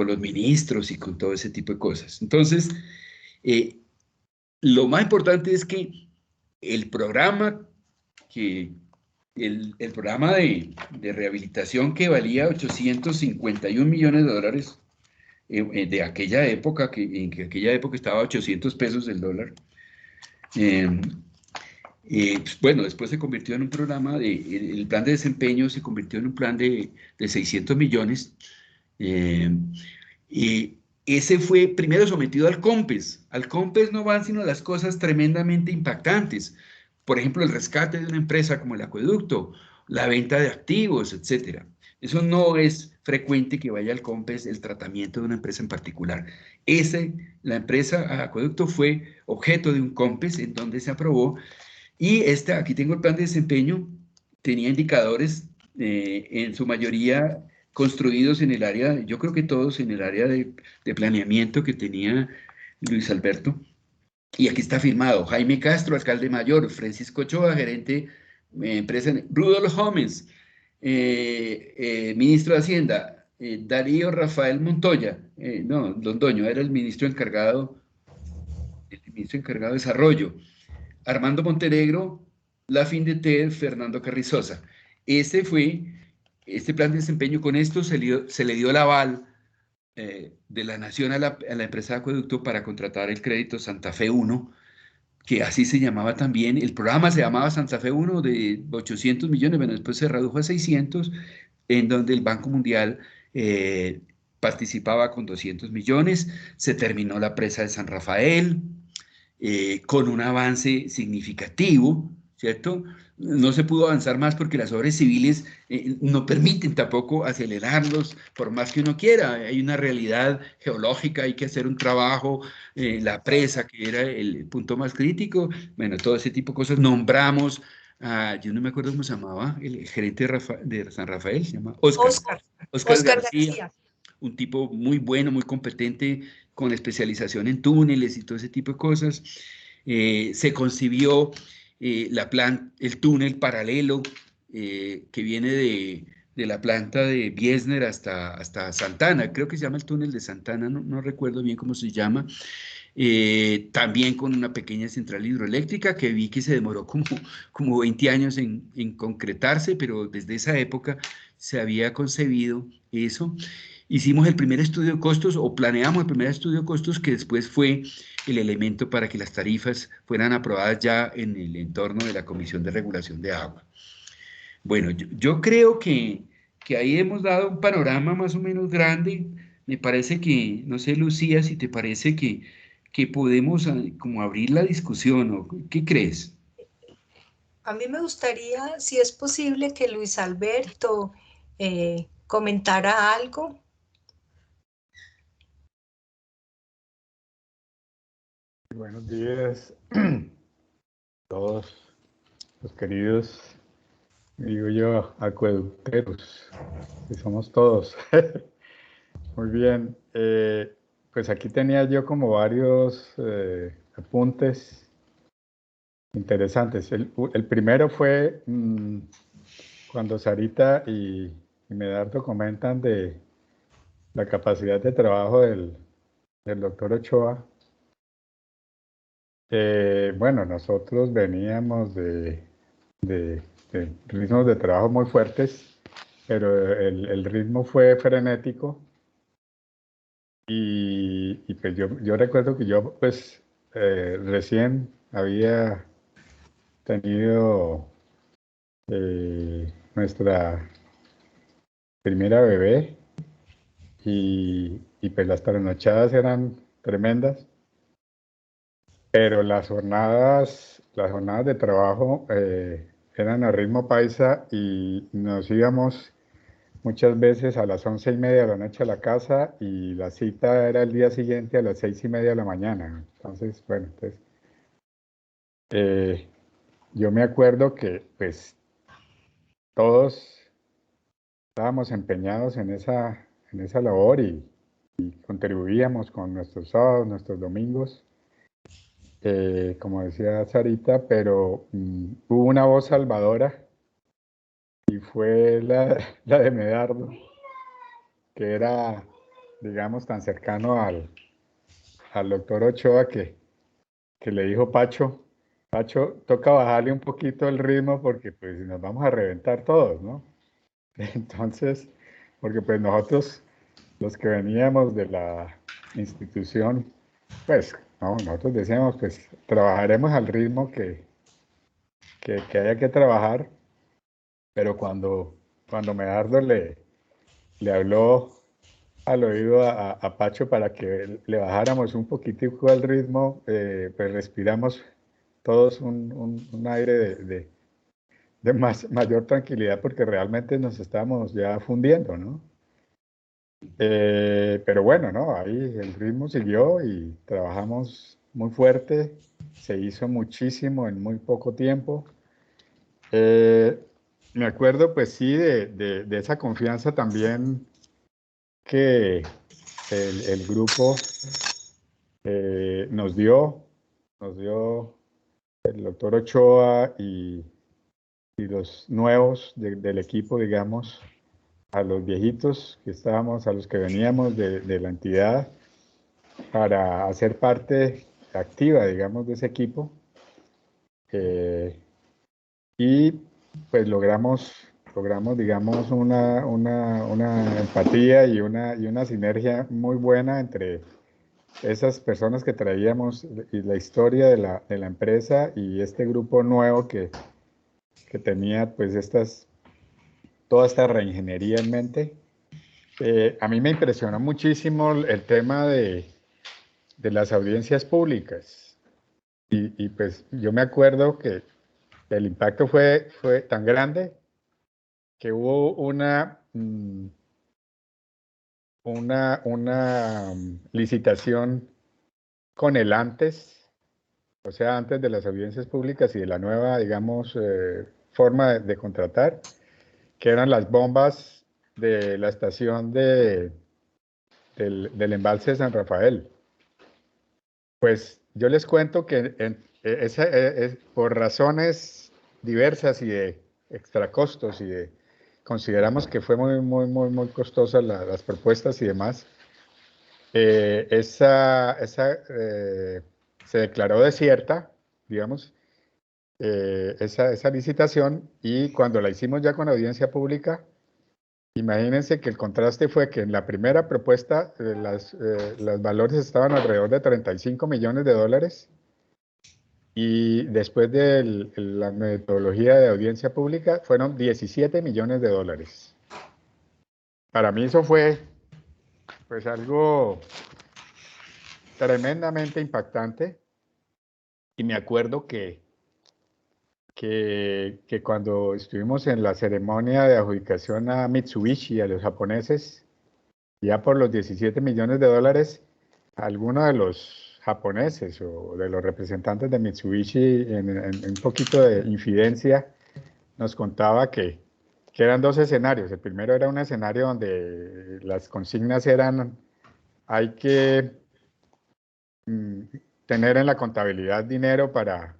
los ministros y con todo ese tipo de cosas. Entonces, lo más importante es que el programa, el programa de rehabilitación que valía 851 millones de dólares de aquella época, en que aquella época estaba a 800 pesos el dólar, pues, bueno, después se convirtió en un programa el plan de desempeño se convirtió en un plan de 600 millones. Y ese fue primero sometido al COMPES. Al COMPES no van sino las cosas tremendamente impactantes. Por ejemplo, el rescate de una empresa como el acueducto, la venta de activos, etc. Eso no es frecuente que vaya al COMPES el tratamiento de una empresa en particular. La empresa acueducto fue objeto de un COMPES en donde se aprobó y aquí tengo el plan de desempeño, tenía indicadores en su mayoría construidos en el área, yo creo que todos en el área de planeamiento que tenía Luis Alberto. Y aquí está firmado, Jaime Castro, alcalde mayor, Francisco Ochoa, gerente empresa, Rudolf Gómez, ministro de Hacienda, Darío Rafael Montoya, no, Londoño, era el ministro encargado de Desarrollo, Armando Montenegro, La Findeter, Fernando Carrizosa. Este plan de desempeño, con esto se le dio el aval de la Nación a la empresa de acueducto para contratar el crédito Santa Fe 1, que así se llamaba también. El programa se llamaba Santa Fe 1 de 800 millones, bueno, después se redujo a 600, en donde el Banco Mundial participaba con 200 millones. Se terminó la presa de San Rafael, con un avance significativo, ¿cierto? No se pudo avanzar más porque las obras civiles no permiten tampoco acelerarlos, por más que uno quiera. Hay una realidad geológica, hay que hacer un trabajo, la presa, que era el punto más crítico, bueno, todo ese tipo de cosas. Nombramos, yo no me acuerdo cómo se llamaba, el gerente de San Rafael, se llama Oscar García, un tipo muy bueno, muy competente, con especialización en túneles y todo ese tipo de cosas. Se concibió el túnel paralelo que viene de la planta de Biesner hasta Santana, creo que se llama el túnel de Santana, no recuerdo bien cómo se llama. También con una pequeña central hidroeléctrica que vi que se demoró como 20 años en concretarse, pero desde esa época se había concebido eso. Hicimos el primer estudio de costos, o planeamos el primer estudio de costos, que después fue el elemento para que las tarifas fueran aprobadas ya en el entorno de la Comisión de Regulación de Agua. Bueno, yo creo que ahí hemos dado un panorama más o menos grande. Me parece que, no sé, Lucía, si te parece que podemos como abrir la discusión, ¿o qué crees? A mí me gustaría, si es posible, que Luis Alberto comentara algo. Buenos días a todos los queridos, digo yo, acueducteros, que somos todos. Muy bien, pues aquí tenía yo como varios apuntes interesantes. El primero fue cuando Sarita y Medardo comentan de la capacidad de trabajo del doctor Ochoa. Bueno, nosotros veníamos de ritmos de trabajo muy fuertes, pero el ritmo fue frenético y pues yo recuerdo que yo pues recién había tenido nuestra primera bebé y pues las trasnochadas eran tremendas. Pero las jornadas de trabajo eran a ritmo paisa y nos íbamos muchas veces a las 11:30 de la noche a la casa y la cita era el día siguiente a las 6:30 de la mañana. Entonces, bueno, yo me acuerdo que pues todos estábamos empeñados en esa labor y contribuíamos con nuestros sábados, nuestros domingos, como decía Sarita, pero hubo una voz salvadora y fue la de Medardo, que era, digamos, tan cercano al doctor Ochoa que le dijo: Pacho, toca bajarle un poquito el ritmo porque pues nos vamos a reventar todos, ¿no? Entonces, porque pues nosotros, los que veníamos de la institución, pues, no, nosotros decíamos, pues, trabajaremos al ritmo que haya que trabajar, pero cuando Medardo le habló al oído a Pacho para que le bajáramos un poquitico al ritmo, pues respiramos todos un aire de mayor tranquilidad porque realmente nos estábamos ya fundiendo, ¿no? Pero bueno, ¿no? Ahí el ritmo siguió y trabajamos muy fuerte, se hizo muchísimo en muy poco tiempo. Me acuerdo, pues sí, de esa confianza también que el grupo nos dio el doctor Ochoa y los nuevos del equipo, digamos, a los viejitos que estábamos, a los que veníamos de la entidad, para hacer parte activa, digamos, de ese equipo. Y pues logramos, digamos, una empatía y una sinergia muy buena entre esas personas que traíamos y la historia de la empresa y este grupo nuevo que tenía pues toda esta reingeniería en mente. A mí me impresionó muchísimo el tema de las audiencias públicas y pues yo me acuerdo que el impacto fue tan grande que hubo una licitación con el antes, o sea, antes de las audiencias públicas y de la nueva, digamos, forma de contratar, que eran las bombas de la estación del embalse de San Rafael. Pues yo les cuento que por razones diversas y de extracostos consideramos que fue muy costosas las propuestas y demás. Se declaró desierta, digamos, esa licitación, y cuando la hicimos ya con audiencia pública, imagínense que el contraste fue que en la primera propuesta los valores estaban alrededor de $35 millones y después de la metodología de audiencia pública fueron $17 millones. Para mí eso fue pues algo tremendamente impactante y me acuerdo que cuando estuvimos en la ceremonia de adjudicación a Mitsubishi, a los japoneses, ya por los $17 millones, algunos de los japoneses o de los representantes de Mitsubishi en un poquito de infidencia nos contaba que eran dos escenarios. El primero era un escenario donde las consignas eran: hay que tener en la contabilidad dinero para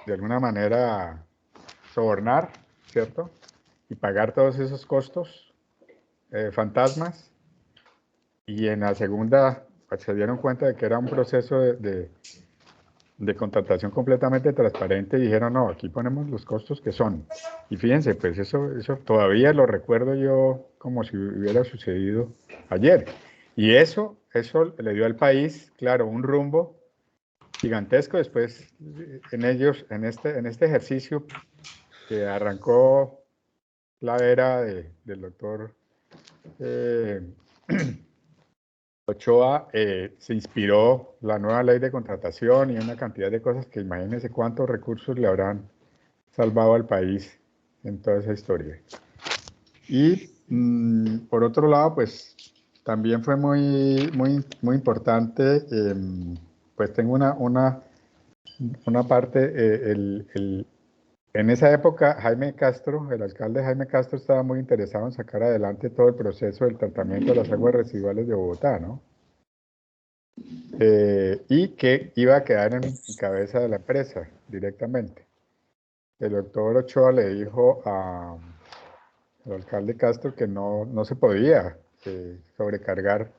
de alguna manera sobornar, ¿cierto? Y pagar todos esos costos fantasmas. Y en la segunda pues, se dieron cuenta de que era un proceso de contratación completamente transparente y dijeron: no, aquí ponemos los costos que son. Y fíjense, pues eso todavía lo recuerdo yo como si hubiera sucedido ayer. Y eso le dio al país, claro, un rumbo gigantesco. Después en este ejercicio que arrancó la era del doctor Ochoa, se inspiró la nueva ley de contratación y una cantidad de cosas que imagínense cuántos recursos le habrán salvado al país en toda esa historia. Y por otro lado, pues también fue muy importante, pues tengo una parte, en esa época Jaime Castro, el alcalde Jaime Castro, estaba muy interesado en sacar adelante todo el proceso del tratamiento de las aguas residuales de Bogotá, ¿no? Y que iba a quedar en cabeza de la empresa directamente. El doctor Ochoa le dijo al alcalde Castro que no se podía sobrecargar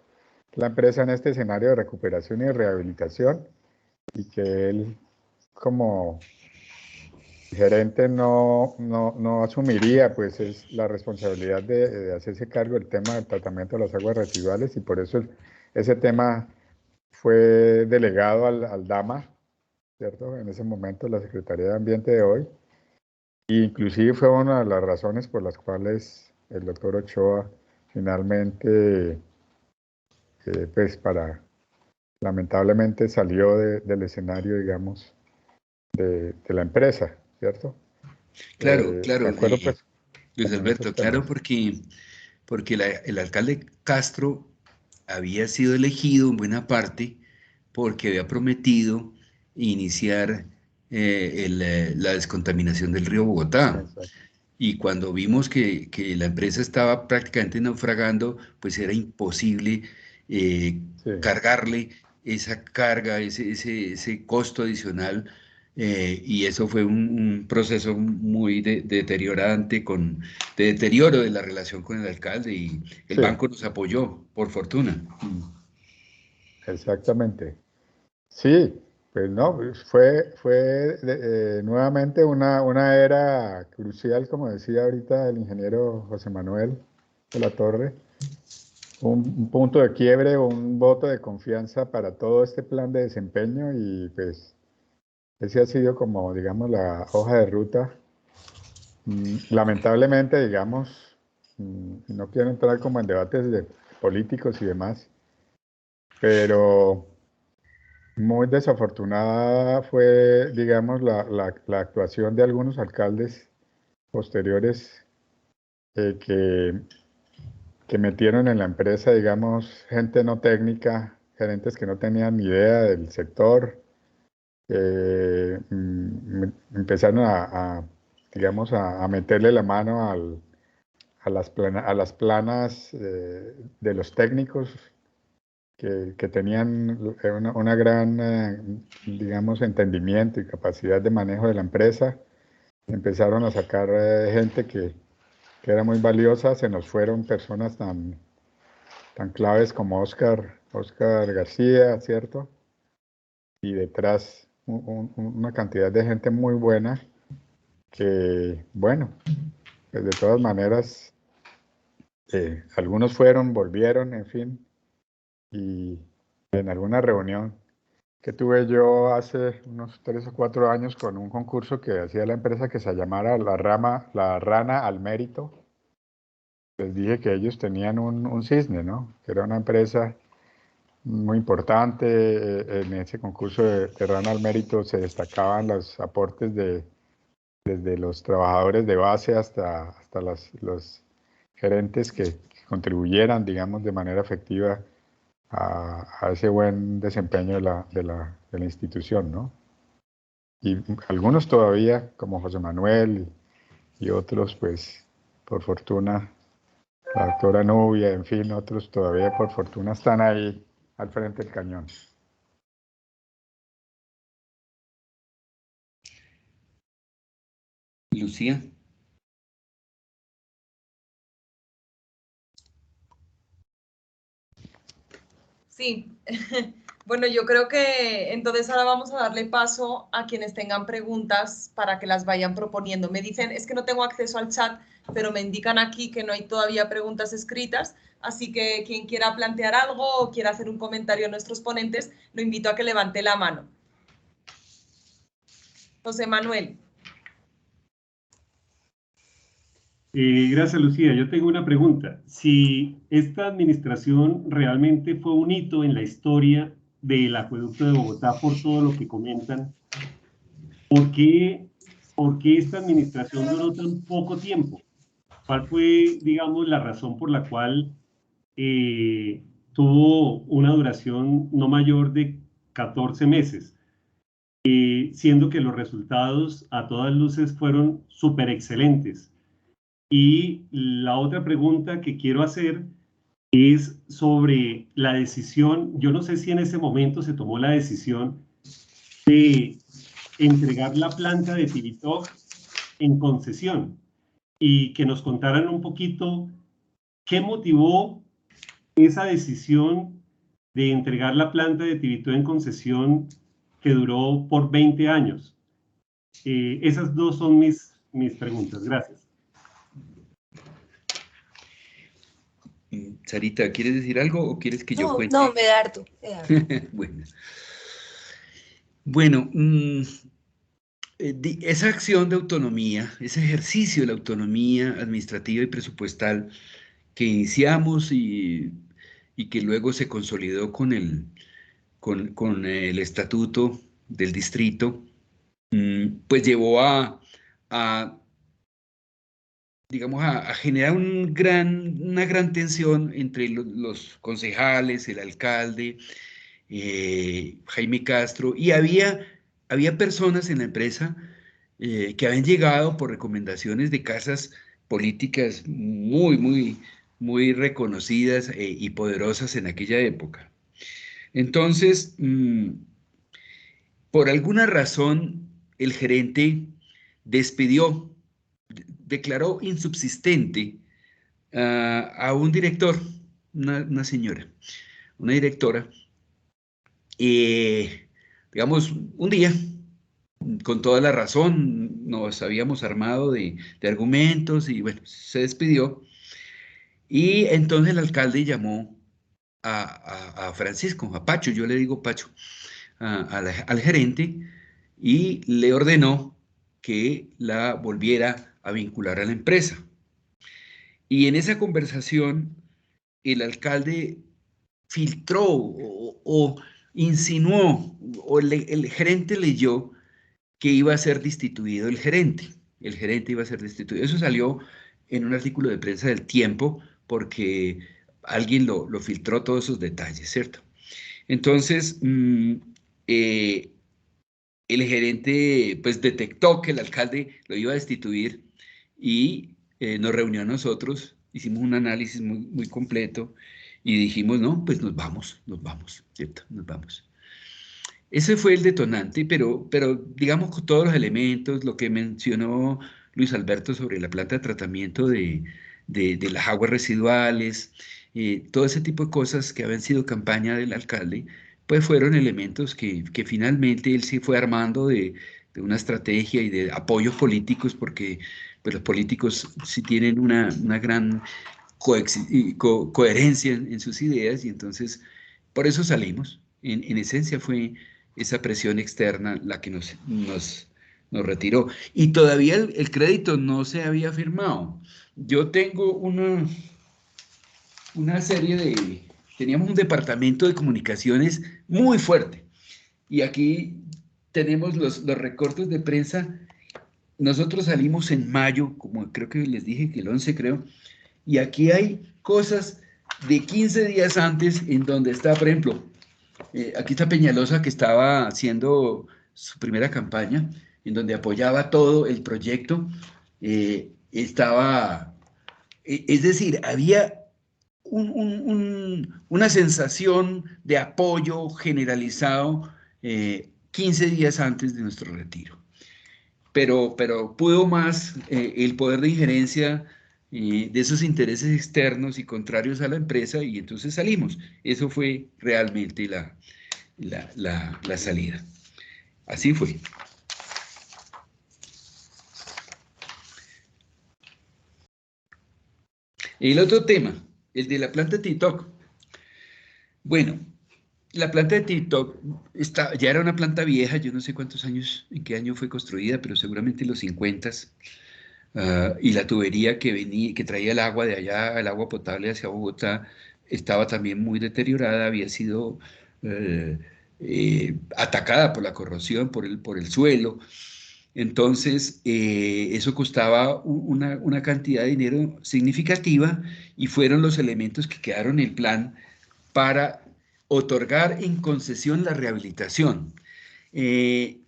la empresa en este escenario de recuperación y rehabilitación, y que él, como gerente, no asumiría pues la responsabilidad de hacerse cargo del tema del tratamiento de las aguas residuales, y por eso ese tema fue delegado al DAMA, ¿cierto? En ese momento la Secretaría de Ambiente de hoy, e inclusive fue una de las razones por las cuales el doctor Ochoa finalmente, pues lamentablemente salió del escenario, digamos, de la empresa, ¿cierto? Claro, De claro, acuerdo, pues, Luis como en Alberto, esos claro, temas. porque el alcalde Castro había sido elegido en buena parte porque había prometido iniciar la descontaminación del río Bogotá. Exacto. Y cuando vimos que la empresa estaba prácticamente naufragando, pues era imposible Sí, cargarle esa carga, ese costo adicional. Y eso fue un proceso muy deteriorante, de deterioro de la relación con el alcalde, y el sí, banco nos apoyó, por fortuna. exactamente. Sí, pues no, pues fue nuevamente una era crucial, como decía ahorita el ingeniero José Manuel de la Torre, un punto de quiebre, un voto de confianza para todo este plan de desempeño, y pues ese ha sido como, digamos, la hoja de ruta. Lamentablemente, digamos, no quiero entrar como en debates de políticos y demás, pero muy desafortunada fue, digamos, la actuación de algunos alcaldes posteriores, que metieron en la empresa, digamos, gente no técnica, gerentes que no tenían ni idea del sector. Empezaron digamos, a meterle la mano a las planas de los técnicos que tenían una gran, digamos, entendimiento y capacidad de manejo de la empresa. Empezaron a sacar gente que era muy valiosa. Se nos fueron personas tan claves como Oscar García, ¿cierto? Y detrás una cantidad de gente muy buena que, bueno, pues de todas maneras, algunos fueron, volvieron, en fin, y en alguna reunión que tuve yo hace unos 3 o 4 años con un concurso que hacía la empresa, que se llamara La Rana al Mérito, les dije que ellos tenían un cisne, ¿no? Que era una empresa muy importante. En ese concurso de Rana al Mérito se destacaban los aportes desde los trabajadores de base hasta los gerentes que contribuyeran, digamos, de manera efectiva a ese buen desempeño de la institución, ¿no? Y algunos todavía, como José Manuel y otros, pues, por fortuna, la doctora Nubia, en fin, otros todavía, por fortuna, están ahí al frente del cañón. Lucía. Sí, bueno, yo creo que entonces ahora vamos a darle paso a quienes tengan preguntas para que las vayan proponiendo. Me dicen, es que no tengo acceso al chat, pero me indican aquí que no hay todavía preguntas escritas, así que quien quiera plantear algo o quiera hacer un comentario a nuestros ponentes, lo invito a que levante la mano. José Manuel. Gracias, Lucía. Yo tengo una pregunta. Si esta administración realmente fue un hito en la historia del acueducto de Bogotá por todo lo que comentan, ¿por qué esta administración duró tan poco tiempo? ¿Cuál fue, digamos, la razón por la cual tuvo una duración no mayor de 14 meses? Siendo que los resultados a todas luces fueron súper excelentes. Y la otra pregunta que quiero hacer es sobre la decisión. Yo no sé si en ese momento se tomó la decisión de entregar la planta de Tibitoc en concesión, y que nos contaran un poquito qué motivó esa decisión de entregar la planta de Tibitoc en concesión que duró por 20 años. Esas dos son mis preguntas. Gracias. Sarita, ¿quieres decir algo o quieres que yo cuente? No, Medardo. Bueno, esa acción de autonomía, ese ejercicio de la autonomía administrativa y presupuestal que iniciamos y que luego se consolidó con el estatuto del distrito, pues llevó digamos, a generar una gran tensión entre los concejales, el alcalde, Jaime Castro, y había personas en la empresa que habían llegado por recomendaciones de casas políticas muy reconocidas y poderosas en aquella época. Entonces, por alguna razón, el gerente declaró insubsistente a un director, una señora, una directora, digamos, un día, con toda la razón, nos habíamos armado de argumentos y bueno, se despidió. Y entonces el alcalde llamó a Francisco, a Pacho, yo le digo Pacho, al gerente, y le ordenó que la volviera a vincular a la empresa. Y en esa conversación, el alcalde filtró o insinuó, o el gerente leyó que iba a ser destituido el gerente. El gerente iba a ser destituido. Eso salió en un artículo de prensa del Tiempo porque alguien lo filtró todos esos detalles, ¿cierto? Entonces, el gerente pues detectó que el alcalde lo iba a destituir y nos reunió a nosotros, hicimos un análisis muy completo y dijimos, no, pues nos vamos, ¿cierto? Nos vamos. Ese fue el detonante, pero digamos con todos los elementos, lo que mencionó Luis Alberto sobre la planta de tratamiento de las aguas residuales, todo ese tipo de cosas que habían sido campaña del alcalde, pues fueron elementos que finalmente él sí fue armando de una estrategia y de apoyos políticos, porque pues, los políticos sí tienen una gran coherencia en sus ideas, y entonces por eso salimos. En esencia fue esa presión externa la que nos retiró. Y todavía el crédito no se había firmado. Yo tengo una serie teníamos un departamento de comunicaciones muy fuerte. Y aquí tenemos los recortes de prensa. Nosotros salimos en mayo, como creo que les dije, que el 11 creo, y aquí hay cosas de 15 días antes en donde está, por ejemplo, aquí está Peñalosa, que estaba haciendo su primera campaña, en donde apoyaba todo el proyecto. Es decir, había una sensación de apoyo generalizado 15 días antes de nuestro retiro. Pero pudo más el poder de injerencia de esos intereses externos y contrarios a la empresa, y entonces salimos. Eso fue realmente la salida. Así fue. El otro tema, el de la planta de Tibitoc. Bueno, la planta de Tibitoc ya era una planta vieja, yo no sé cuántos años, en qué año fue construida, pero seguramente en los 50s. Y la tubería que traía el agua de allá, el agua potable hacia Bogotá, estaba también muy deteriorada, había sido atacada por la corrosión, por el suelo. Entonces, eso costaba una cantidad de dinero significativa y fueron los elementos que quedaron en el plan para otorgar en concesión la rehabilitación. El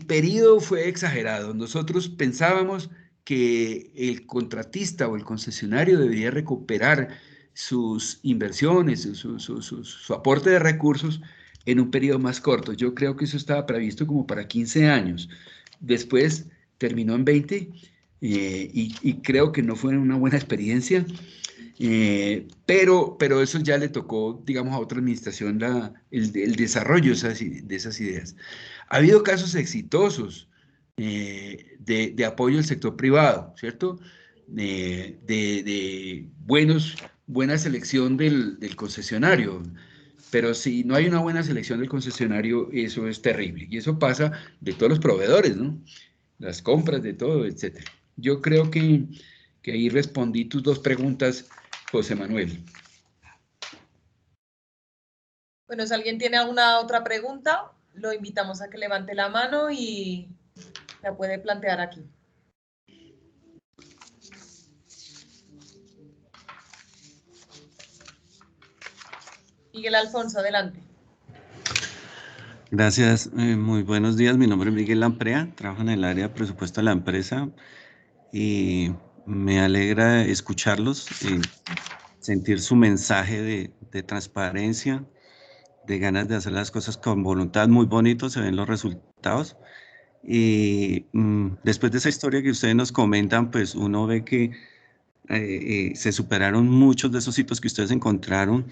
periodo fue exagerado. Nosotros pensábamos que el contratista o el concesionario debería recuperar sus inversiones, su aporte de recursos en un periodo más corto. Yo creo que eso estaba previsto como para 15 años. Después terminó en 20 y creo que no fue una buena experiencia. Pero eso ya le tocó, digamos, a otra administración el desarrollo de esas ideas. Ha habido casos exitosos de apoyo al sector privado, ¿cierto? De buena selección del concesionario. Pero si no hay una buena selección del concesionario, eso es terrible. Y eso pasa de todos los proveedores, ¿no? Las compras, de todo, etc. Yo creo que ahí respondí tus dos preguntas, José Manuel. Bueno, si alguien tiene alguna otra pregunta, lo invitamos a que levante la mano y la puede plantear aquí. Miguel Alfonso, adelante. Gracias, muy buenos días. Mi nombre es Miguel Lamprea, trabajo en el área de presupuesto de la empresa y me alegra escucharlos y sentir su mensaje de transparencia, de ganas de hacer las cosas con voluntad. Muy bonito, se ven los resultados. Y después de esa historia que ustedes nos comentan, pues uno ve que se superaron muchos de esos hitos que ustedes encontraron,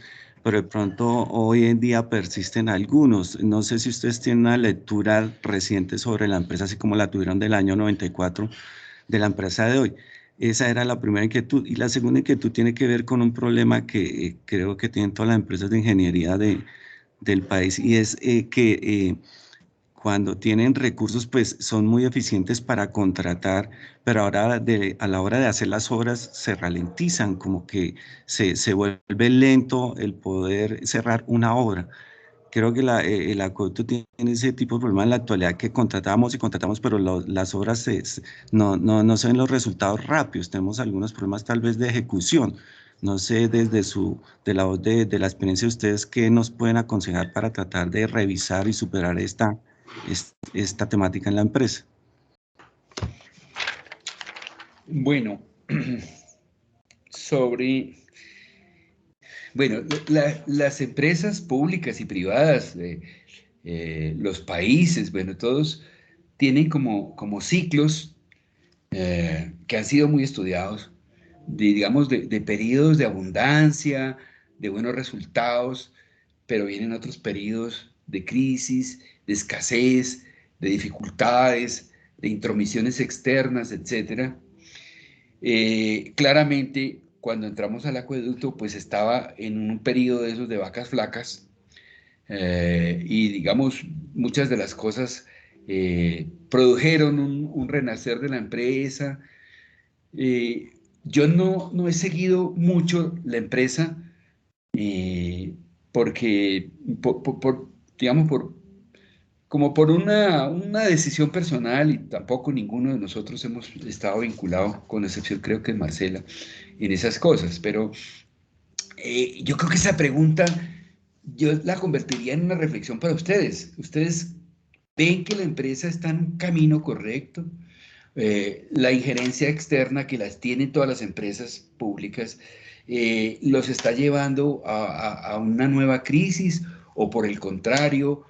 pero de pronto hoy en día persisten algunos. No sé si ustedes tienen una lectura reciente sobre la empresa, así como la tuvieron del año 94, de la empresa de hoy. Esa era la primera inquietud. Y la segunda inquietud tiene que ver con un problema que creo que tienen todas las empresas de ingeniería del país, y es que cuando tienen recursos, pues son muy eficientes para contratar, pero ahora a la hora de hacer las obras se ralentizan, como que se vuelve lento el poder cerrar una obra. Creo que el acueducto tiene ese tipo de problema en la actualidad, que contratamos y contratamos, pero las obras no se ven los resultados rápidos. Tenemos algunos problemas tal vez de ejecución. No sé, de la voz de la experiencia de ustedes, ¿qué nos pueden aconsejar para tratar de revisar y superar esta temática en la empresa? Bueno, las empresas públicas y privadas, los países, bueno, todos tienen como ciclos que han sido muy estudiados, digamos, de periodos de abundancia, de buenos resultados, pero vienen otros periodos de crisis, de escasez, de dificultades, de intromisiones externas, etc. Claramente, cuando entramos al acueducto, pues estaba en un periodo de esos de vacas flacas, y digamos, muchas de las cosas produjeron un renacer de la empresa. Yo no he seguido mucho la empresa, porque, digamos, como por una decisión personal, y tampoco ninguno de nosotros hemos estado vinculados, con excepción creo que Marcela, en esas cosas. Pero yo creo que esa pregunta yo la convertiría en una reflexión para ustedes. ¿Ustedes ven que la empresa está en un camino correcto? La injerencia externa que las tienen todas las empresas públicas los está llevando a una nueva crisis, o por el contrario,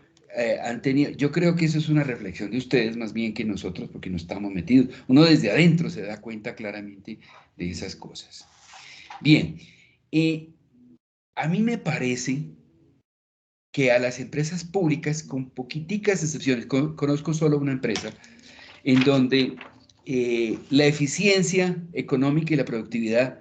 yo creo que eso es una reflexión de ustedes más bien que nosotros, porque no estamos metidos. Uno desde adentro se da cuenta claramente de esas cosas. Bien, a mí me parece que a las empresas públicas, con poquiticas excepciones, conozco solo una empresa en donde la eficiencia económica y la productividad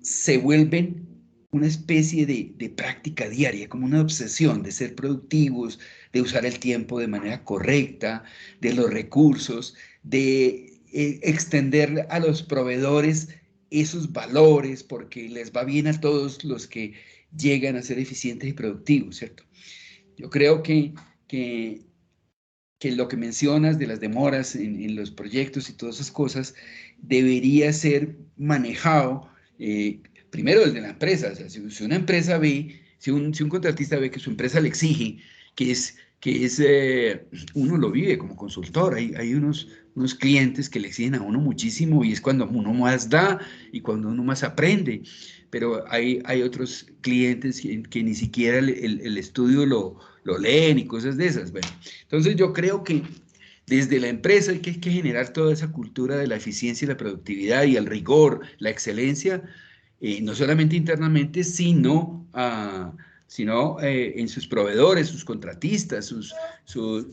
se vuelven una especie de práctica diaria, como una obsesión de ser productivos, de usar el tiempo de manera correcta, de los recursos, de extender a los proveedores esos valores, porque les va bien a todos los que llegan a ser eficientes y productivos, ¿cierto? Yo creo que que lo que mencionas de las demoras en los proyectos y todas esas cosas debería ser manejado primero desde la empresa. O sea, si una empresa ve, si un contratista ve que su empresa le exige, uno lo vive como consultor, hay unos clientes que le exigen a uno muchísimo y es cuando uno más da y cuando uno más aprende, pero hay otros clientes que ni siquiera el estudio lo leen y cosas de esas. Bueno, entonces yo creo que desde la empresa hay que generar toda esa cultura de la eficiencia y la productividad y el rigor, la excelencia, no solamente internamente, sino en sus proveedores, sus contratistas,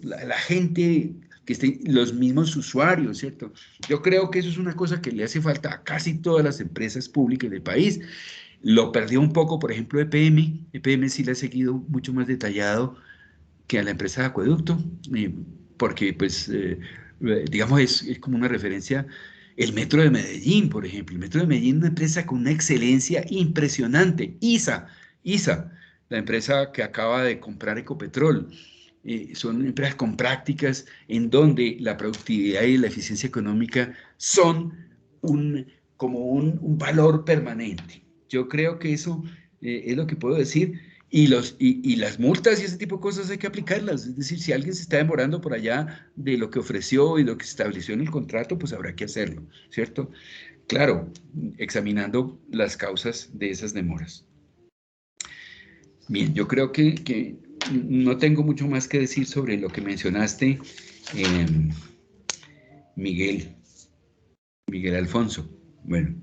la gente que estén, los mismos usuarios, ¿cierto? Yo creo que eso es una cosa que le hace falta a casi todas las empresas públicas del país. Lo perdió un poco, por ejemplo, EPM. EPM sí le ha seguido mucho más detallado que a la empresa de acueducto, porque, pues, digamos, es como una referencia. El Metro de Medellín, por ejemplo. El Metro de Medellín es una empresa con una excelencia impresionante. ISA, la empresa que acaba de comprar Ecopetrol. Son empresas con prácticas en donde la productividad y la eficiencia económica son como un valor permanente. Yo creo que eso es lo que puedo decir. Y las multas y ese tipo de cosas hay que aplicarlas. Es decir, si alguien se está demorando por allá de lo que ofreció y lo que se estableció en el contrato, pues habrá que hacerlo, ¿cierto? Claro, examinando las causas de esas demoras. Bien, yo creo que no tengo mucho más que decir sobre lo que mencionaste, Miguel Alfonso. Bueno.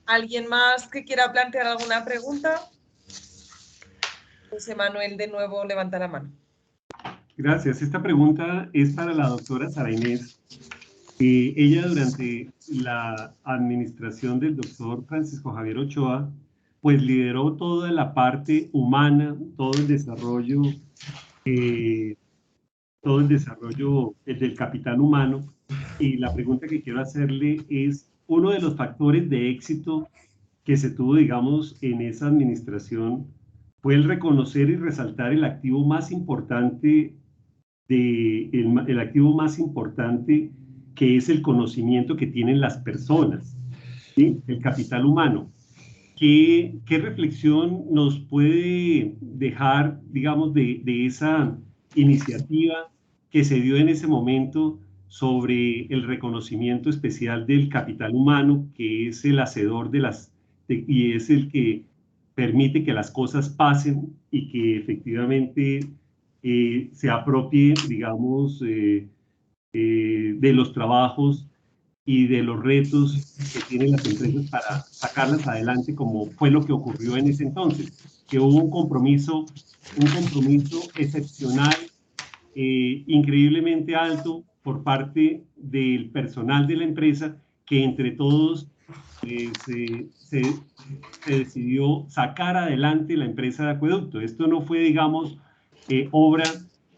¿Alguien más que quiera plantear alguna pregunta? José Manuel de nuevo levanta la mano. Gracias. Esta pregunta es para la doctora Sara Inés. Ella durante la administración del doctor Francisco Javier Ochoa, pues lideró toda la parte humana, todo el desarrollo del capital humano. Y la pregunta que quiero hacerle es, uno de los factores de éxito que se tuvo, digamos, en esa administración fue el reconocer y resaltar el activo más importante el activo más importante, que es el conocimiento que tienen las personas, ¿sí? El capital humano. ¿Qué reflexión nos puede dejar, digamos, de esa iniciativa que se dio en ese momento sobre el reconocimiento especial del capital humano, que es el hacedor y es el que permite que las cosas pasen y que efectivamente se apropie, digamos, de los trabajos y de los retos que tienen las empresas para sacarlas adelante, como fue lo que ocurrió en ese entonces, que hubo un compromiso excepcional, increíblemente alto por parte del personal de la empresa, que entre todos se decidió sacar adelante la empresa de acueducto. Esto no fue, digamos, obra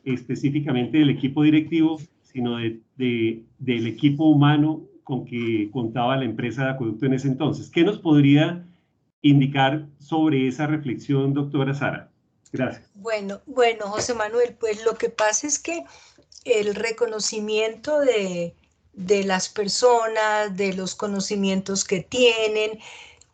específicamente del equipo directivo, sino del equipo humano con que contaba la empresa de acueducto en ese entonces. ¿Qué nos podría indicar sobre esa reflexión, doctora Sara? Gracias. Bueno, José Manuel, pues lo que pasa es que el reconocimiento de las personas, de los conocimientos que tienen,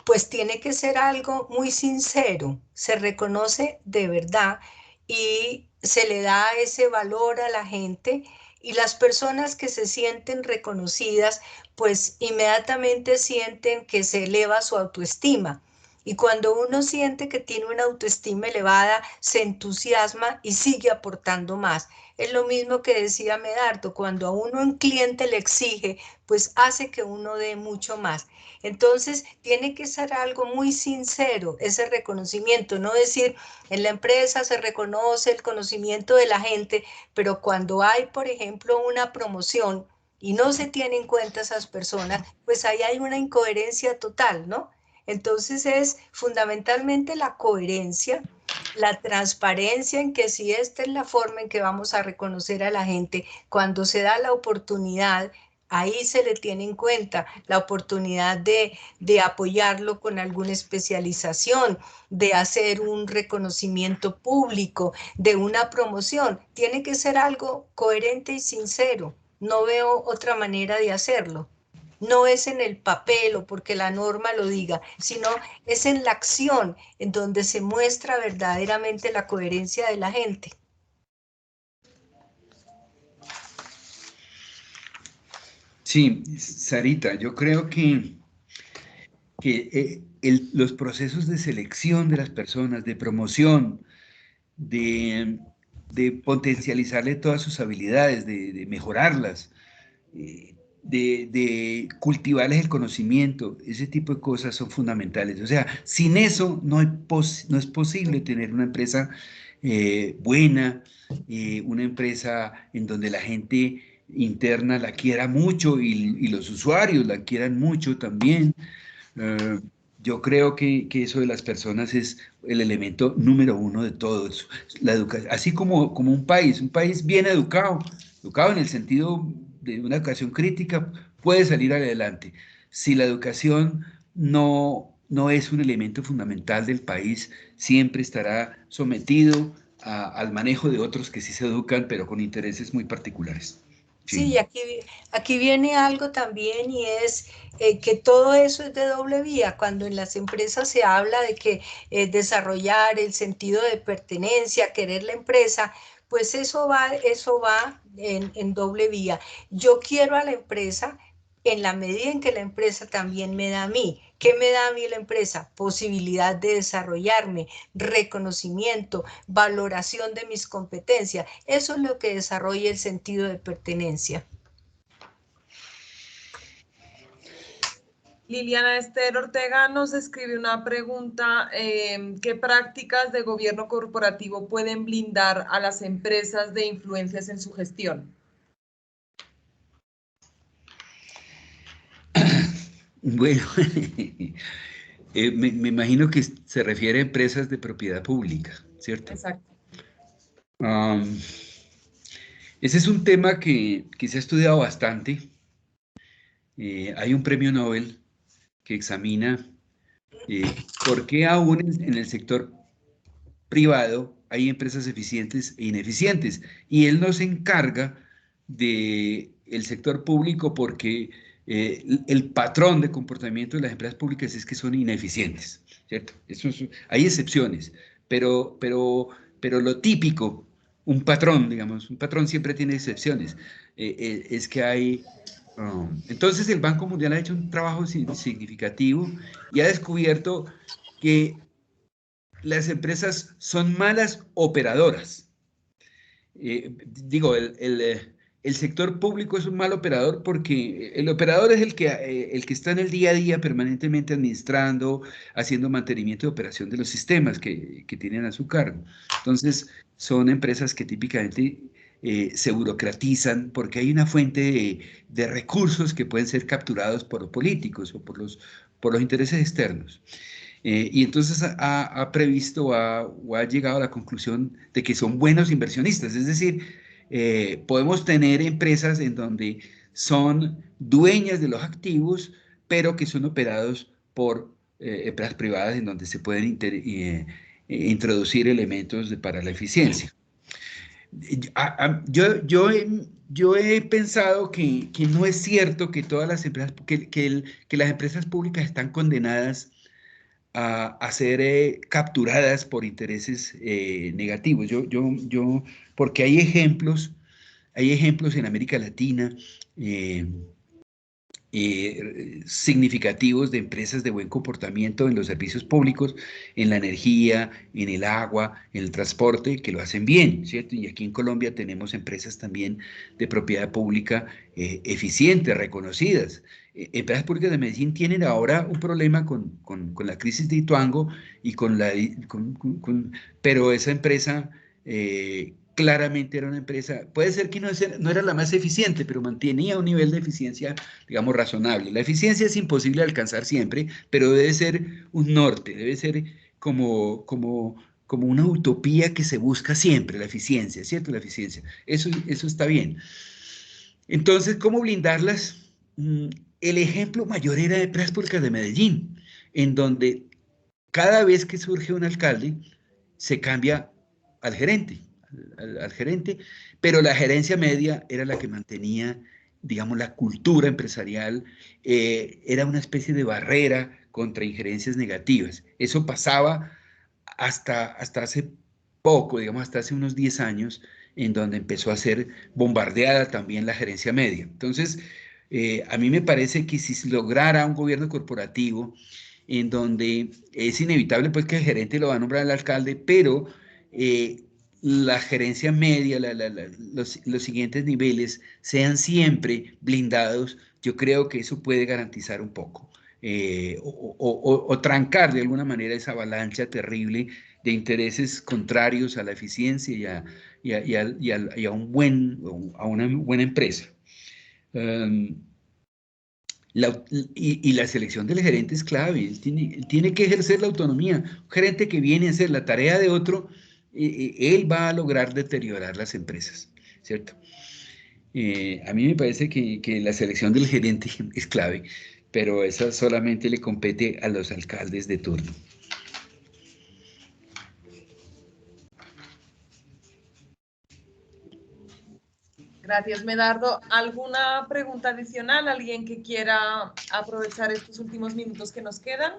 pues tiene que ser algo muy sincero, se reconoce de verdad y se le da ese valor a la gente, y las personas que se sienten reconocidas, pues inmediatamente sienten que se eleva su autoestima. Y cuando uno siente que tiene una autoestima elevada, se entusiasma y sigue aportando más. Es lo mismo que decía Medardo, cuando a uno un cliente le exige, pues hace que uno dé mucho más. Entonces, tiene que ser algo muy sincero, ese reconocimiento, no decir, en la empresa se reconoce el conocimiento de la gente, pero cuando hay, por ejemplo, una promoción y no se tiene en cuenta esas personas, pues ahí hay una incoherencia total, ¿no? Entonces es fundamentalmente la coherencia, la transparencia, en que si esta es la forma en que vamos a reconocer a la gente, cuando se da la oportunidad, ahí se le tiene en cuenta la oportunidad de apoyarlo con alguna especialización, de hacer un reconocimiento público, de una promoción. Tiene que ser algo coherente y sincero. No veo otra manera de hacerlo. No es en el papel o porque la norma lo diga, sino es en la acción en donde se muestra verdaderamente la coherencia de la gente. Sí, Sarita, yo creo que los procesos de selección de las personas, de promoción, de potencializarle todas sus habilidades, de mejorarlas, de cultivarles el conocimiento, ese tipo de cosas son fundamentales. O sea, sin eso no es posible tener una empresa buena, una empresa en donde la gente interna la quiera mucho y los usuarios la quieran mucho también. Yo creo que eso de las personas es el elemento número uno de todo eso. La educación, así como un país bien educado en el sentido de una educación crítica, puede salir adelante. Si la educación no es un elemento fundamental del país, siempre estará sometido al manejo de otros que sí se educan, pero con intereses muy particulares. Sí, y aquí viene algo también y es que todo eso es de doble vía. Cuando en las empresas se habla de que desarrollar el sentido de pertenencia, querer la empresa, pues eso va en doble vía. Yo quiero a la empresa en la medida en que la empresa también me da a mí. ¿Qué me da a mí la empresa? Posibilidad de desarrollarme, reconocimiento, valoración de mis competencias. Eso es lo que desarrolla el sentido de pertenencia. Liliana Esther Ortega nos escribe una pregunta, ¿qué prácticas de gobierno corporativo pueden blindar a las empresas de influencias en su gestión? Bueno, me imagino que se refiere a empresas de propiedad pública, ¿cierto? Exacto. Ese es un tema que se ha estudiado bastante. Hay un premio Nobel que examina por qué aún en el sector privado hay empresas eficientes e ineficientes. Y él no se encarga del sector público porque el patrón de comportamiento de las empresas públicas es que son ineficientes, ¿cierto? Hay excepciones, pero lo típico, un patrón, digamos, un patrón siempre tiene excepciones, es que hay... entonces el Banco Mundial ha hecho un trabajo significativo y ha descubierto que las empresas son malas operadoras. Digo, el sector público es un mal operador porque el operador es el que está en el día a día permanentemente administrando, haciendo mantenimiento y operación de los sistemas que tienen a su cargo. Entonces, son empresas que típicamente se burocratizan porque hay una fuente de recursos que pueden ser capturados por los políticos o por los intereses externos. Y entonces ha previsto o ha llegado a la conclusión de que son buenos inversionistas. Es decir, podemos tener empresas en donde son dueñas de los activos, pero que son operados por empresas privadas en donde se pueden introducir elementos para la eficiencia. Yo he pensado que no es cierto que todas las empresas, que las empresas públicas están condenadas a ser capturadas por intereses negativos. Porque hay ejemplos en América Latina significativos de empresas de buen comportamiento en los servicios públicos, en la energía, en el agua, en el transporte, que lo hacen bien, ¿cierto? Y aquí en Colombia tenemos empresas también de propiedad pública eficientes, reconocidas. Empresas públicas de Medellín tienen ahora un problema con la crisis de Ituango y pero esa empresa claramente era una empresa, puede ser que no era la más eficiente, pero mantenía un nivel de eficiencia, digamos, razonable. La eficiencia es imposible de alcanzar siempre, pero debe ser un norte, debe ser como una utopía que se busca siempre, la eficiencia, ¿cierto? La eficiencia. Eso está bien. Entonces, ¿cómo blindarlas? El ejemplo mayor era de Empresas Públicas de Medellín, en donde cada vez que surge un alcalde, se cambia al gerente, al gerente, pero la gerencia media era la que mantenía, digamos, la cultura empresarial, era una especie de barrera contra injerencias negativas. Eso pasaba hasta hace poco, digamos, hasta hace unos 10 años, en donde empezó a ser bombardeada también la gerencia media. Entonces, a mí me parece que si se lograra un gobierno corporativo en donde es inevitable pues que el gerente lo va a nombrar el alcalde, pero la gerencia media, los siguientes niveles sean siempre blindados, yo creo que eso puede garantizar un poco. O trancar de alguna manera esa avalancha terrible de intereses contrarios a la eficiencia y a una buena empresa. Y la selección del gerente es clave, él tiene que ejercer la autonomía. Un gerente que viene a hacer la tarea de otro, él va a lograr deteriorar las empresas, ¿cierto? A mí me parece que la selección del gerente es clave, pero esa solamente le compete a los alcaldes de turno. Gracias, Medardo. ¿Alguna pregunta adicional? ¿Alguien que quiera aprovechar estos últimos minutos que nos quedan?